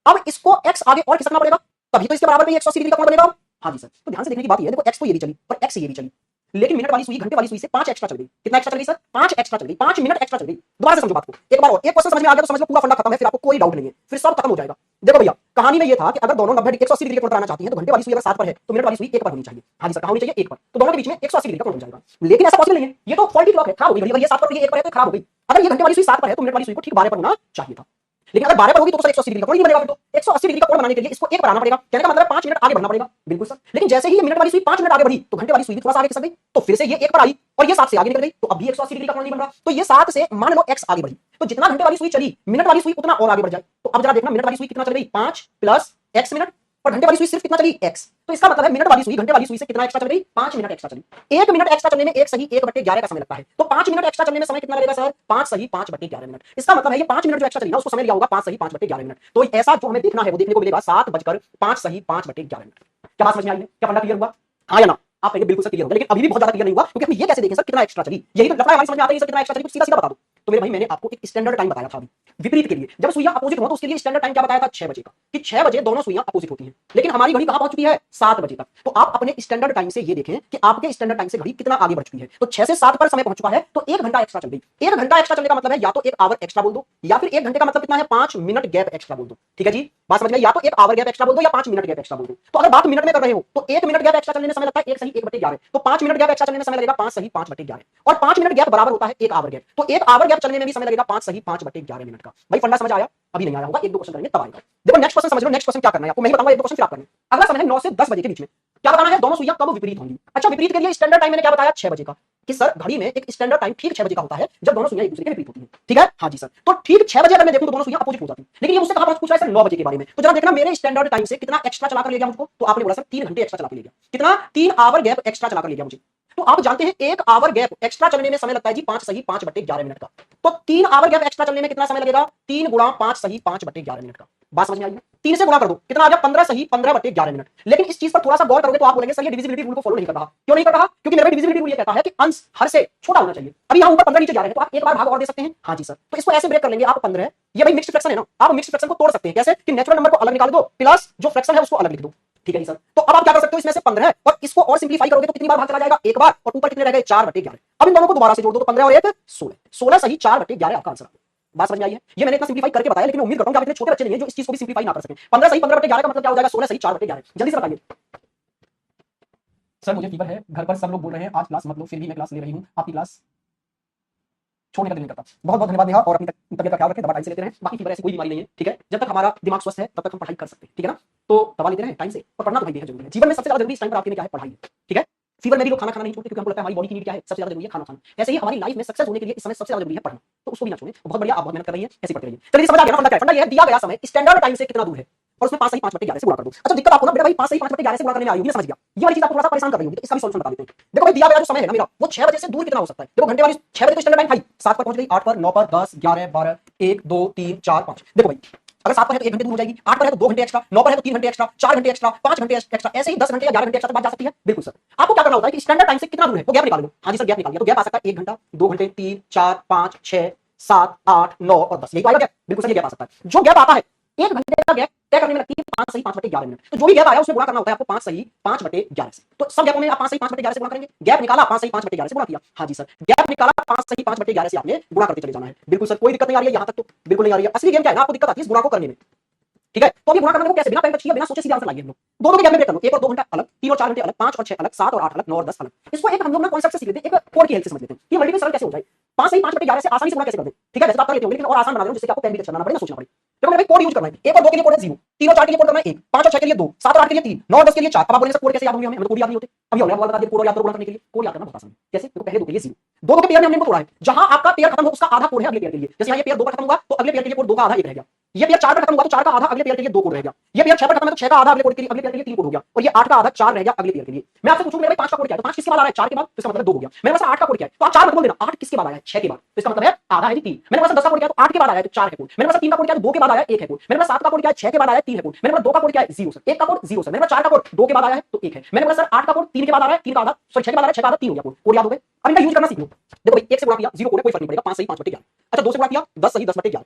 अब इसको x आगे और खिसकना पड़ेगा, तभी तो इसके बराबर में 180 डिग्री का कोण बनेगा। हाँ जी सर। तो ध्यान से देखने की बात ये है, देखो x तो ये भी चली और x ये भी चली, लेकिन मिनट वाली सुई घंटे वाली सुई से 5 एक्स्ट्रा चल गई। कितना एक्स्ट्रा चल गई सर? 5 एक्स्ट्रा चल गई, 5 मिनट एक्स्ट्रा चल गई। दोबारा से समझो बात को एक बार और, एक क्वेश्चन समझ में आ गया तो समझ लो पूरा फंडा खत्म है, फिर आपको कोई डाउट नहीं है, फिर सब खत्म हो जाएगा। देखो भैया कहानी में ये था कि अगर दोनों 90 180 डिग्री का कोण बनाना चाहती हैं, तो घंटे वाली सुई अगर 7 पर है तो मिनट वाली सुई 1 पर होनी चाहिए। हाँ जी सर, कहां होनी चाहिए? 1 पर। तो दोनों के बीच में 180 डिग्री का कोण बन जाएगा। लेकिन ऐसा पॉसिबल नहीं है, ये तो फॉल्टी क्लॉक है, खराब हो गई घड़ी। अगर ये 7 पर ये 1 पर है तो खराब हो गई। अगर ये घंटे वाली सुई 7 पर है तो मिनट वाली सुई को ठीक 12 पर होना चाहिए था। लेकिन अगर 12 पर होगी तो सर 180 डिग्री का कोण नहीं बनेगा। फिर तो 180 डिग्री का कोण बनाने के लिए इसको 1 पर आना पड़ेगा। कहने का मतलब है 5 मिनट आगे बढ़ना पड़ेगा। बिल्कुल सर। लेकिन जैसे ही ये मिनट वाली सुई 5 मिनट आगे बढ़ी तो घंटे वाली सुई भी थोड़ा सा आगे खिसक गई, तो फिर से ये 1 पर आई और ये 7 से आगे निकल गई, तो अब भी 180 डिग्री का कोण नहीं बन रहा। तो ये 7 से मान लो x आगे बढ़ी, तो जितना घंटे वाली सुई चली मिनट वाली सुई उतना और आगे बढ़ जाए। तो अब जरा देखना मिनट वाली सुई कितना चल गई? 5 प्लस x मिनट, और घंटे वाली सुई सिर्फ कितना चली? x। तो इसका मतलब है मिनट वाली सुई घंटे वाली सुई से कितना एक्स्ट्रा चल गई? 5 मिनट एक्स्ट्रा चली। 1 मिनट एक्स्ट्रा चलने में 1 सही 1/11 का समय लगता है, तो 5 मिनट एक्स्ट्रा चलने में समय कितना लगेगा सर? 5 सही 5/11 मिनट। इसका मतलब है ये 5 मिनट जो एक्स्ट्रा चली ना, उसको समय लिया होगा 5 सही 5/11 मिनट। तो ऐसा जो हमें देखना है वो देखने को मिलेगा 7:05 सही 5/11 मिनट। क्या बात समझ में आई है? क्या फंडा क्लियर हुआ? हाँ या ना? आप कहेंगे बिल्कुल सर क्लियर हो गया, लेकिन अभी भी बहुत ज्यादा क्लियर नहीं हुआ, क्योंकि हम ये कैसे देखें सर कितना एक्स्ट्रा चली? यही तो लफड़ा हमारी समझ में आता है सर, कितना एक्स्ट्रा चली, कुछ सीधा सीधा बता दो। तो मेरे भाई मैंने आपको एक स्टैंडर्ड टाइम बताया था अभी विपरीत के लिए, जब सुइयां अपोजिट हो तो उसके लिए स्टैंडर्ड टाइम क्या बताया था? 6 बजे का, कि 6 बजे दोनों सुइयां अपोजिट होती हैं। लेकिन हमारी घड़ी कहां पहुंच चुकी है? 7 बजे तक। तो आप अपने स्टैंडर्ड टाइम से ये देखें कि आपके स्टैंडर्ड टाइम से घड़ी कितना आगे बढ़ चुकी है। तो 6 से 7 पर समय पहुंच चुका है, तो 1 घंटा एक्स्ट्रा चल गई। 1 घंटा एक्स्ट्रा चलने का मतलब है या तो 1 आवर एक्स्ट्रा बोल दो, या फिर 1 घंटे का मतलब कितना है? 5 मिनट गैप एक्स्ट्रा बोल दो। ठीक है जी, बात समझ में? या तो 1 आवर गैप एक्स्ट्रा बोल दो या 5 मिनट गैप एक्स्ट्रा बोल दो। तो अगर बात मिनट में कर रहे हो तो 1 मिनट गैप एक्स्ट्रा चलने में समय लगता है 1 सही 1/11, तो 5 मिनट गैप एक्स्ट्रा चलने में समय लगेगा 5 सही 5/11, और 5 मिनट गैप बराबर होता है 1 आवर गैप। तो 1 आवर गैप चलने में भी समय लगेगा 5 सही 5/11 मिनट का। भाई फंडा समझ आया? अभी नहीं आया होगा, 1-2 क्वेश्चन करेंगे तब आएगा। देखो नेक्स्ट क्वेश्चन समझ लो, नेक्स्ट क्वेश्चन क्या करना है आपको मैं ही बताऊंगा, 1-2 क्वेश्चन फिर आप करना। अगला समय है 9 से 10 बजे के बीच में। क्या बताना है? दोनों सुइयां कब विपरीत होंगी। अच्छा विपरीत के लिए स्टैंडर्ड टाइम मैंने क्या बताया? 6 बजे का, कि सर घड़ी में एक स्टैंडर्ड टाइम ठीक 6 बजे का होता है जब दोनों सुइयां एक दूसरे के विपरीत होती हैं। ठीक है? हाँ जी सर। तो ठीक 6 बजे अगर मैं देखूं तो दोनों सुइयां अपोजिट हो जाती हैं। लेकिन ये मुझसे कहां पूछ रहा है सर? 9 बजे के बारे में। तो जरा देखना मेरे स्टैंडर्ड टाइम से कितना एक्स्ट्रा चला कर ले गया मुझको, तो आपने बोला सर 3 घंटे एक्स्ट्रा चला के ले गया। कितना? 3 आवर गैप एक्स्ट्रा चला कर ले गया मुझे। तो आप जानते हैं 1 आवर गैप एक्स्ट्रा चलने में समय लगता है जी 5 सही 5/11 मिनट का। तो 3 आवर गैप एक्स्ट्रा चलने में कितना समय लगेगा? 3 गुणा 5 सही 5/11 मिनट का। बात समझ में आई है? 3 से गुणा कर दो, कितना आ गया? 15 सही 15/11 मिनट। लेकिन इस चीज पर थोड़ा सा गौर करोगे तो आप बोलेंगे सर ये डिविजिबिलिटी रूल को फॉलो नहीं कर रहा। क्यों नहीं कर रहा? क्योंकि मेरा डिविजिबिलिटी रूल ये कहता है कि अंश हर से छोटा होना चाहिए। अभी यहां ऊपर 15 नीचे जा रहे हैं, तो आप एक बार भाग और दे सकते हैं। हाँ जी सर। तो इसको ऐसे ब्रेक कर लेंगे आप 15, ये भाई मिक्स्ड फ्रैक्शन है ना, आप मिक्स्ड फ्रैक्शन को तोड़ सकते हैं कैसे? कि नेचुरल नंबर को अलग निकाल दो प्लस जो फ्रैक्शन है उसको अलग लिख दो। ठीक है जी सर। तो अब आप क्या कर सकते हो, इसमें से 15 है और इसको और सिंपलीफाई करोगे तो कितनी बार भाग चला जाएगा? एक बार, और ऊपर कितने रह गए? 4/11। अब इन दोनों को दोबारा से जोड़ दो तो 15 और 1 16, 16 सही 4/11 आपका आंसर। बात समझ में आई है? ये मैंने इतना सिंपलीफाई करके बताया, लेकिन उम्मीद करता हूं कि आप इतने छोटे बच्चे नहीं हैं जो इस चीज को भी सिंपलीफाई ना कर सकें। 15 सही 15/11 का मतलब क्या हो जाएगा? 16 सही 4/11। जल्दी से बताइए सर। मुझे फीवर है, घर पर सब लोग बोल रहे हैं आज क्लास मत लो, फिर भी मैं क्लास ले रही हूँ, आपकी क्लास छोड़ने का दिल नहीं करता। बहुत बहुत धन्यवाद नेहा, और अपनी तबियत का ख्याल रखें, दवा टाइम से लेते रहें। बाकी फीवर ऐसी कोई बीमारी नहीं है, ठीक है? जब तक हमारा दिमाग स्वस्थ है तब तक हम पढ़ाई कर सकते हैं, ठीक है ना? तो दवा लेते रहें टाइम से, और पढ़ना तो भाई बेहद जरूरी है। जीवन में सबसे ज्यादा जरूरी इस टाइम पर आपके लिए क्या है? पढ़ाई है, ठीक है? फीवर में भी लोग खाना खाना नहीं छोड़ते, क्योंकि हमको लगता है हमारी बॉडी की नीड क्या है? सबसे ज्यादा जरूरी है खाना खाना। ऐसे ही हमारी लाइफ में सक्सेस होने के लिए इस समय सबसे ज्यादा जरूरी है पढ़ना, तो उसको भी ना छोड़ें। बहुत बढ़िया, आप बहुत मेहनत कर रही है, ऐसे पढ़ते रहिए। चलिए समझ आ गया ना फंडा क्या है? फंडा ये है दिया गया समय स्टैंडर्ड टाइम से कितना दूर है, और उसमें 5 सही 5/11 से गुणा कर दो। अच्छा दिक्कत आपको ना बेटा भाई 5 सही 5/11 से गुणा करने में आई होगी, मैं समझ गया। ये वाली चीज आपको थोड़ा सा परेशान कर रही होगी, तो इसका भी सॉल्यूशन बता देते हैं। देखो भाई दिया गया जो समय है ना मेरा, वो 6 बजे से दूर कितना हो सकता है? देखो घंटे वाली 6 बजे तो स्टैंडर्ड टाइम था, 7 पर पहुंच गई, 8 पर, 9 पर, 10 11 12 1 2 3 4 5। देखो भाई अगर 7 पर है तो 1 घंटे दूर हो जाएगी, 8 पर है तो 2 घंटे एक्स्ट्रा, 9 पर है तो 3 घंटे एक्स्ट्रा, 4 घंटे एक्स्ट्रा, 5 घंटे एक्स्ट्रा, ऐसे ही 10 घंटे या 11 घंटे एक्स्ट्रा तक बात जा सकती है। बिल्कुल सर। आपको क्या करना होता है कि स्टैंडर्ड टाइम से कितना दूर है वो गैप निकाल लो। हाँ जी सर गैप निकाल लिया, तो गैप आ सकता है 1 घंटा, 2 घंटे, 3 4 5 6 7 8 9 और 10, यही तो आएगा गैप। बिल्कुल सर ये गैप आ सकता है। जो गैप आता है 1 घंटे का गैप तय करने में लगती है 5 सही 5/11 मिनट। तो जो भी गैप आया उसमें गुणा करना होता है आपको 5 सही 5/11 से। तो सब गैपों में आप 5 सही 5/11 से गुणा करेंगे। गैप निकाला 5 सही 5/11 से गुणा किया। हाँ जी सर गैप निकाला 5 सही 5/11 से आपने गुणा करते चले जाना है। बिल्कुल सर कोई दिक्कत नहीं आ रही है यहाँ तक, तो बिल्कुल नहीं आ रही है। असली गेम क्या है ना, आपको दिक्कत आती है इस गुणा को करने में, ठीक है? तो अभी गुणा करने को कैसे? बिना पेन टच किए बिना सोचे सीधे आंसर लाइए हम लोग। दोनों के गैप में ब्रेक कर लो, 1 और 2 घंटा अलग, 3 और 4 घंटे अलग, 5 और 6 अलग, 7 और 8 अलग, 9 और 10 अलग। इसको एक हम लोग ना कॉन्सेप्ट से सीख लेते हैं, एक कोड की हेल्प से समझ लेते हैं कि मल्टीपल सरल कैसे हो जाए। 5 सही 5/11 से आसानी से गुणा कैसे कर दें, ठीक है? वैसे तो आप कर लेते हो, लेकिन और आसान बना रहे हो जिससे आपको पेन भी टच करना पड़े ना सोचना पड़े। देखो मेरे भाई कोड यूज करना है। 1 और 2 के लिए कोड है 0, 3 और 4 के लिए कोड करना है 1, 5 और 6 के लिए 2, 7 और 8 के लिए 3, 9 और 10 के लिए 4। अब आप बोलेंगे सर कोड कैसे याद होंगे हमें? हमें कोड याद नहीं होते। अभी हमने आपको बता दिया कोड याद करो करने के लिए। कोड याद करना बहुत आसान है। कैसे? देखो पहले 2 के लिए 0, 2 के पेयर में हमने इनको तोड़ा है। जहां आपका पेयर खत्म हो उसका आधा कोड है अगले पेयर के लिए। जैसे यहाँ ये पेयर 2 पर खत्म हुआ तो अगले पेयर के लिए कोड 2 का आधा 1 रह गया। ये पेयर 4 पर खत्म हुआ तो 4 का आधा अगले पेयर के लिए 2 कोड रह गया। ये पेयर 6 पर खत्म है तो 6 का आधा अगले पेयर के लिए 3 कोड हो गया। और ये 8 का आधा 4 रह गया अगले पेयर के लिए। मैं आपसे पूछूं मेरे भाई 5 का कोड क्या है? तो 5 किसके बाद आ रहा है? 4 के बाद, तो इसका मतलब 2 हो गया। मेरे पास 8 का कोड क्या है? तो आप 4 मत बोल देना, 8 किसके बाद आया है? 6 के बाद, तो इसका मतलब है आधा है 3। मेरे पास 10 का कोड क्या है? तो 8 के बाद आया है तो 4 है कोड। मेरे पास 3 का कोड क्या है? 2 के बाद आया है 1 है कोड। मेरे पास 7 का कोड क्या है? 6 के बाद आया है 3 है कोड। मेरे पास 2 का कोड क्या है? 0 सर, 1 का कोड 0 सर। मेरे पास 4 का कोड 2 के बाद आया है तो 1 है। मेरे पास सर 8 का कोड 3 के बाद आ रहा है, 3 का आधा, सॉरी 6 के बाद आ रहा है, 6 का आधा 3 हो गया कोड। कोड याद हो गए? अब इनका यूज करना सीख लो। देखो भाई 1 से गुणा किया 0 कोड है, कोई फर्क नहीं पड़ेगा, 5 सही 5 बटे 11। अच्छा 2 से गुणा किया 10 सही 10 बटे 11,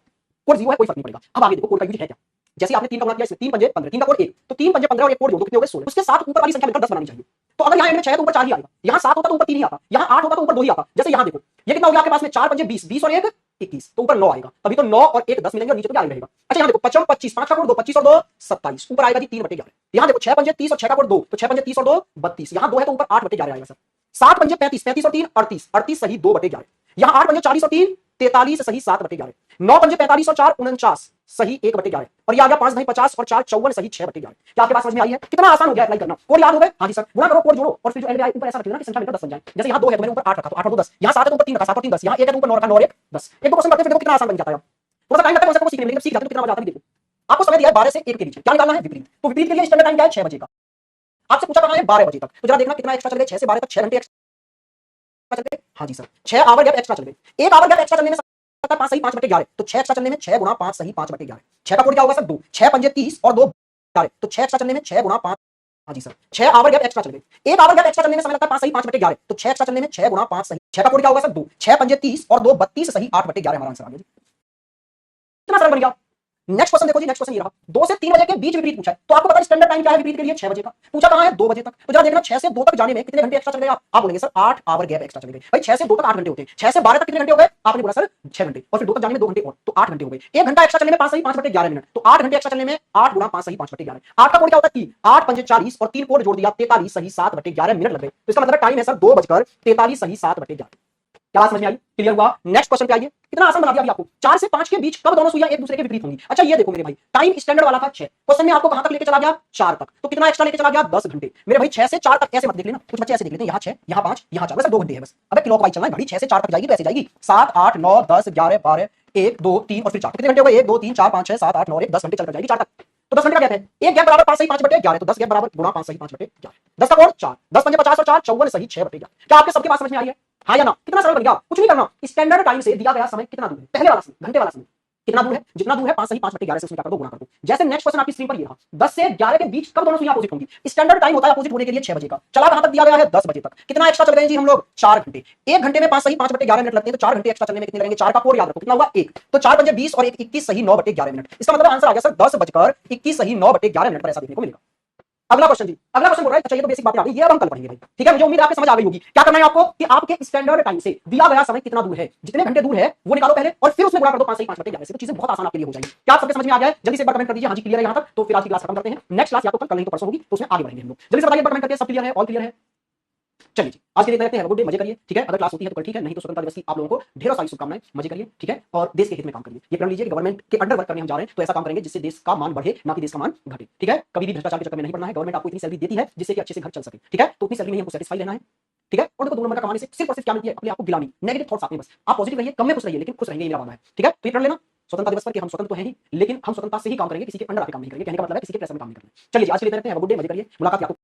कोड 0 है, कोई फर्क नहीं पड़ेगा। अब आगे देखो कोड का यूज है क्या। जैसे आपने 3 का गुणा किया, इसमें 3 पंजे 15, 3 का कोड 1, तो 3 पंजे 15 और 1 कोड जोड़ दो, कितने हो गए? 16। उसके साथ ऊपर वाली संख्या मिलकर 10 बनानी चाहिए। तो अगर यहाँ 6 है तो ऊपर 4 ही आएगा, यहाँ 7 होता तो ऊपर 3 ही आता, यहाँ 8 होता तो ऊपर 2 ही आता। जैसे यहाँ देखो ये कितना हो गया आपके पास में? 4 पंजे 20, 20 और 1 21, तो ऊपर 9 आएगा। तभी तो 9 और 1 10 मिलेंगे और नीचे तो 11 रहेगा। अच्छा यहाँ देखो 55 25, 5 का कोड 2, 25 और 2 27, ऊपर आएगा जी 3 बटे 11। यहाँ देखो 6 पंजे 30 और 6 का कोड 2, तो 6 पंजे 30 और 2 32, यहाँ 2 है तो ऊपर 8 बटे 11 आएगा सर। 7 पंजे 35, 35 और 3 38, 38 सही 2 बटे 11। यहाँ 8 पंजे 40 और 3 43 सही 7 बटे 11। 9 पंजे 45 और 4 49 सही 1 बटे 11। और ये आ गया 5 नहीं 50 और 4 54 सही 6 बटे 11। क्या आपके पास समझ में आई है? कितना आसान हो गया अप्लाई करना। कोड याद हो गए? हाँ जी सर। गुणा करो, कोड जोड़ो और फिर जो ऊपर ऐसा रखना कि संख्या मिलकर 10 बन जाए। जैसे यहाँ 2 है तो मैंने ऊपर 8 रखा तो 8 और 2 10, यहाँ 7 है तो ऊपर 3 रखा 7 और 3 10, यहाँ 1 है तो ऊपर 9 रखा 9 और 1 10। एक दो क्वेश्चन करते हैं फिर देखो कितना आसान बन जाता है। थोड़ा सा टाइम लगता है कॉन्सेप्ट को सीखने में, लेकिन सीख जाते हो कितना मजा आता है। देखो आपको समय दिया है 12 से 1 के बीच, क्या निकालना है? विपरीत। तो विपरीत के लिए स्टैंडर्ड टाइम क्या है? 6 बजे का। आपसे पूछा कहां है? 12 बजे तक। तो जरा देखना कितना एक्स्ट्रा चल गए 6 से 12 तक, 6 घंटे एक्स्ट्रा चल गए। हाँ जी सर, 6 आवर गैप एक्स्ट्रा चल गए। 1 आवर गैप एक्स्ट्रा चलने में 5 सही 5 बटे 11, तो 6 एक्स्ट्रा चलने में 6 गुणा 5 सही 5 बटे 11। 6 का कोड क्या होगा सर? 2, 6 पंजे 30 और 2 11, तो 6 एक्स्ट्रा चलने में 6 गुणा 5। हाँ जी सर, 6 आवर गैप एक्स्ट्रा चल गए। 1 आवर गैप एक्स्ट्रा चलने में समय लगता है 5 सही 5 बटे 11, तो 6 एक्स्ट्रा चलने में 6 गुणा 5 सही। 6 का कोड क्या होगा सर? 2, 6 पंजे 30 और 2 32 सही 8 बटे 11 हमारा आंसर आ गया जी। कितना सरल बन गया। नेक्स्ट क्वेश्चन देखो जी, नेक्स्ट क्वेश्चन ये रहा। 2 से 3 बजे के बीच विपरीत पूछा है, तो आपको पता है स्टैंडर्ड टाइम क्या है विपरीत के लिए? 6 बजे का। पूछा कहां है? 2 बजे तक। तो जरा देखना 6 से 2 तक जाने में कितने घंटे एक्स्ट्रा चल गए आप बोलेंगे सर 8 आवर गैप एक्स्ट्रा चल गए। भाई 6 से 2 तक 8 घंटे होते हैं, 6 से 12 तक कितने घंटे हो गए? आपने बोला सर 6 घंटे, और फिर 2 तक जाने में 2 घंटे और, तो 8 घंटे हो गए। 1 घंटा एक्स्ट्रा चलने में 5 सही 5 बटे 11 मिनट, तो 8 घंटे एक्स्ट्रा चलने में 8 गुणा 5 सही 5 बटे 11। 8 का कोड क्या होता है? 3, 8 पंजे 40 और 3 कोड जोड़ दिया 43 सही 7 बटे 11 मिनट लग गए। तो इसका मतलब टाइम है सर 2:43 सही 7 बटे 11। क्या समझ में आई? क्लियर हुआ? नेक्स्ट क्वेश्चन पे आइए। कितना आसान बना दिया अभी आपको। 4 से 5 के बीच कब दोनों सुइयां एक दूसरे के विपरीत होंगी। अच्छा ये देखो मेरे भाई, टाइम स्टैंडर्ड वाला था 6, क्वेश्चन में आपको कहां तक लेके चला गया? 4 तक, तो कितना एक्स्ट्रा लेके चला गया? 10 घंटे। मेरे भाई 6 से 4 तक ऐसे मत देख लेना, कुछ बच्चे ऐसे देख लेते हैं, यहाँ 6 यहाँ 5 यहाँ 4, बस 2 घंटे है बस। अबे क्लॉकवाइज चलना है घड़ी, 6 से 4 तक जाएगी तो ऐसे जाएगी 7 8 9 10 11 12 1 2 3 और फिर 4, कितने घंटे हो गए? 1 2 3 4 5 6 7 8 9 1 10 घंटे चल जाएगी 4 तक। तो 10 घंटे का गैप है, एक गैप बराबर 5 सही 5 बटे 11, तो 10 गैप बराबर गुणा 5 सही 5 बटे 11। 10 का कोड 4, 10 पंजे 50 और 4 54 सही 6 बटे 11। क्या आपके सबके पास समझ में आई है? हाँ या ना? कितना सरल बन गया। कुछ नहीं करना, स्टैंडर्ड टाइम से दिया गया समय कितना दूर है? पहले वाला समय, घंटे वाला समय कितना दूर है? जितना दूर है 5 सही 5 बटे 11 से उसमें क्या कर दो? गुणा कर दो। जैसे नेक्स्ट क्वेश्चन आपकी स्क्रीन पर ये रहा, 10 से 11 के बीच कब दोनों सुइयां अपोजिट होंगी। स्टैंडर्ड टाइम होता है अपोजिट होने के लिए 6 बजे का, चला कहां तक दिया गया है? 10 बजे तक। कितना एक्स्ट्रा चल गए जी हम लोग? 4 घंटे। 1 घंटे में 5 सही 5 बटे 11 मिनट लगते हैं, तो 4 घंटे एक्स्ट्रा चलने में कितने लगेंगे? 4 का कोड याद रखो, कितना हुआ? 1, तो 4 पंजे 20 और 1 21 सही 9 बटे 11 मिनट। इसका मतलब आंसर आ गया सर 10:21 सही 9 बटे 11 मिनट पर ऐसा देखने को मिलेगा। अगला क्वेश्चन जी, अगला क्वेश्चन बोल रहा है, अच्छा ये तो बेसिक बातें आ गई, ये अब हम कल पढ़ेंगे भाई, ठीक है। मुझे उम्मीद है आपको समझ आ गई होगी। क्या करना है आपको कि आपके स्टैंडर्ड टाइम से दिया गया समय कितना दूर है, जितने घंटे दूर है वो निकालो पहले, और फिर उसमें गुणा कर दो 5 सही 5 बटे 11 से, तो चीजें बहुत आसान आपके लिए हो जाएंगी। क्या आप सबके समझ में आ गया है? जल्दी से एक बार कमेंट कर दीजिए हाँ जी क्लियर है यहाँ तक। तो फिर आज की क्लास खत्म करते हैं, नेक्स्ट क्लास या तो कल नहीं तो परसों होगी, तो उसमें आगे बढ़ेंगे हम लोग। जल्दी से बताइए, कमेंट करके सब क्लियर है, ऑल क्लियर है। चलिए जी, आज के लिए रहते हैं, गुड डे, मजे करिए, ठीक है। अगर क्लास होती है तो कल, ठीक है, नहीं तो स्वतंत्रता दिवस की आप लोगों को ढेरों सारी शुभकामनाएं, मजे करिए, ठीक है। और देश के हित में काम करिए। ये प्रण लीजिए कि गवर्नमेंट के अंडर वर्क करने हम जा रहे हैं, तो ऐसा काम करेंगे जिससे देश का मान बढ़े, ना कि देश का मान घटे, ठीक है। कभी भी भ्रष्टाचार के चक्कर में नहीं पड़ना है। गवर्नमेंट आपको इतनी सैलरी देती है जिससे कि अच्छे से घर चल सके, ठीक है। तो उतनी सैलरी में हमको सेटिस्फाई लेना है, ठीक है। और देखो 2 नंबर का कमाने से सिर्फ और सिर्फ क्या मिलती है? अपने आप को गिलानी, नेगेटिव थॉट्स आते हैं बस। आप पॉजिटिव रहिए, कम में खुश रहिए, लेकिन खुश रहेंगे, ये मेरा मानना है, ठीक है। तो ये प्रण लेना स्वतंत्रता दिवस पर कि हम स्वतंत्र तो हैं ही, लेकिन हम स्वतंत्रता से ही काम करेंगे, किसी के अंडर आके काम नहीं करेंगे। कहने का मतलब है किसी के प्रेशर में काम नहीं करना। चलिए आज के लिए रहते हैं, गुड डे, मजे करिए। मुलाकात आपको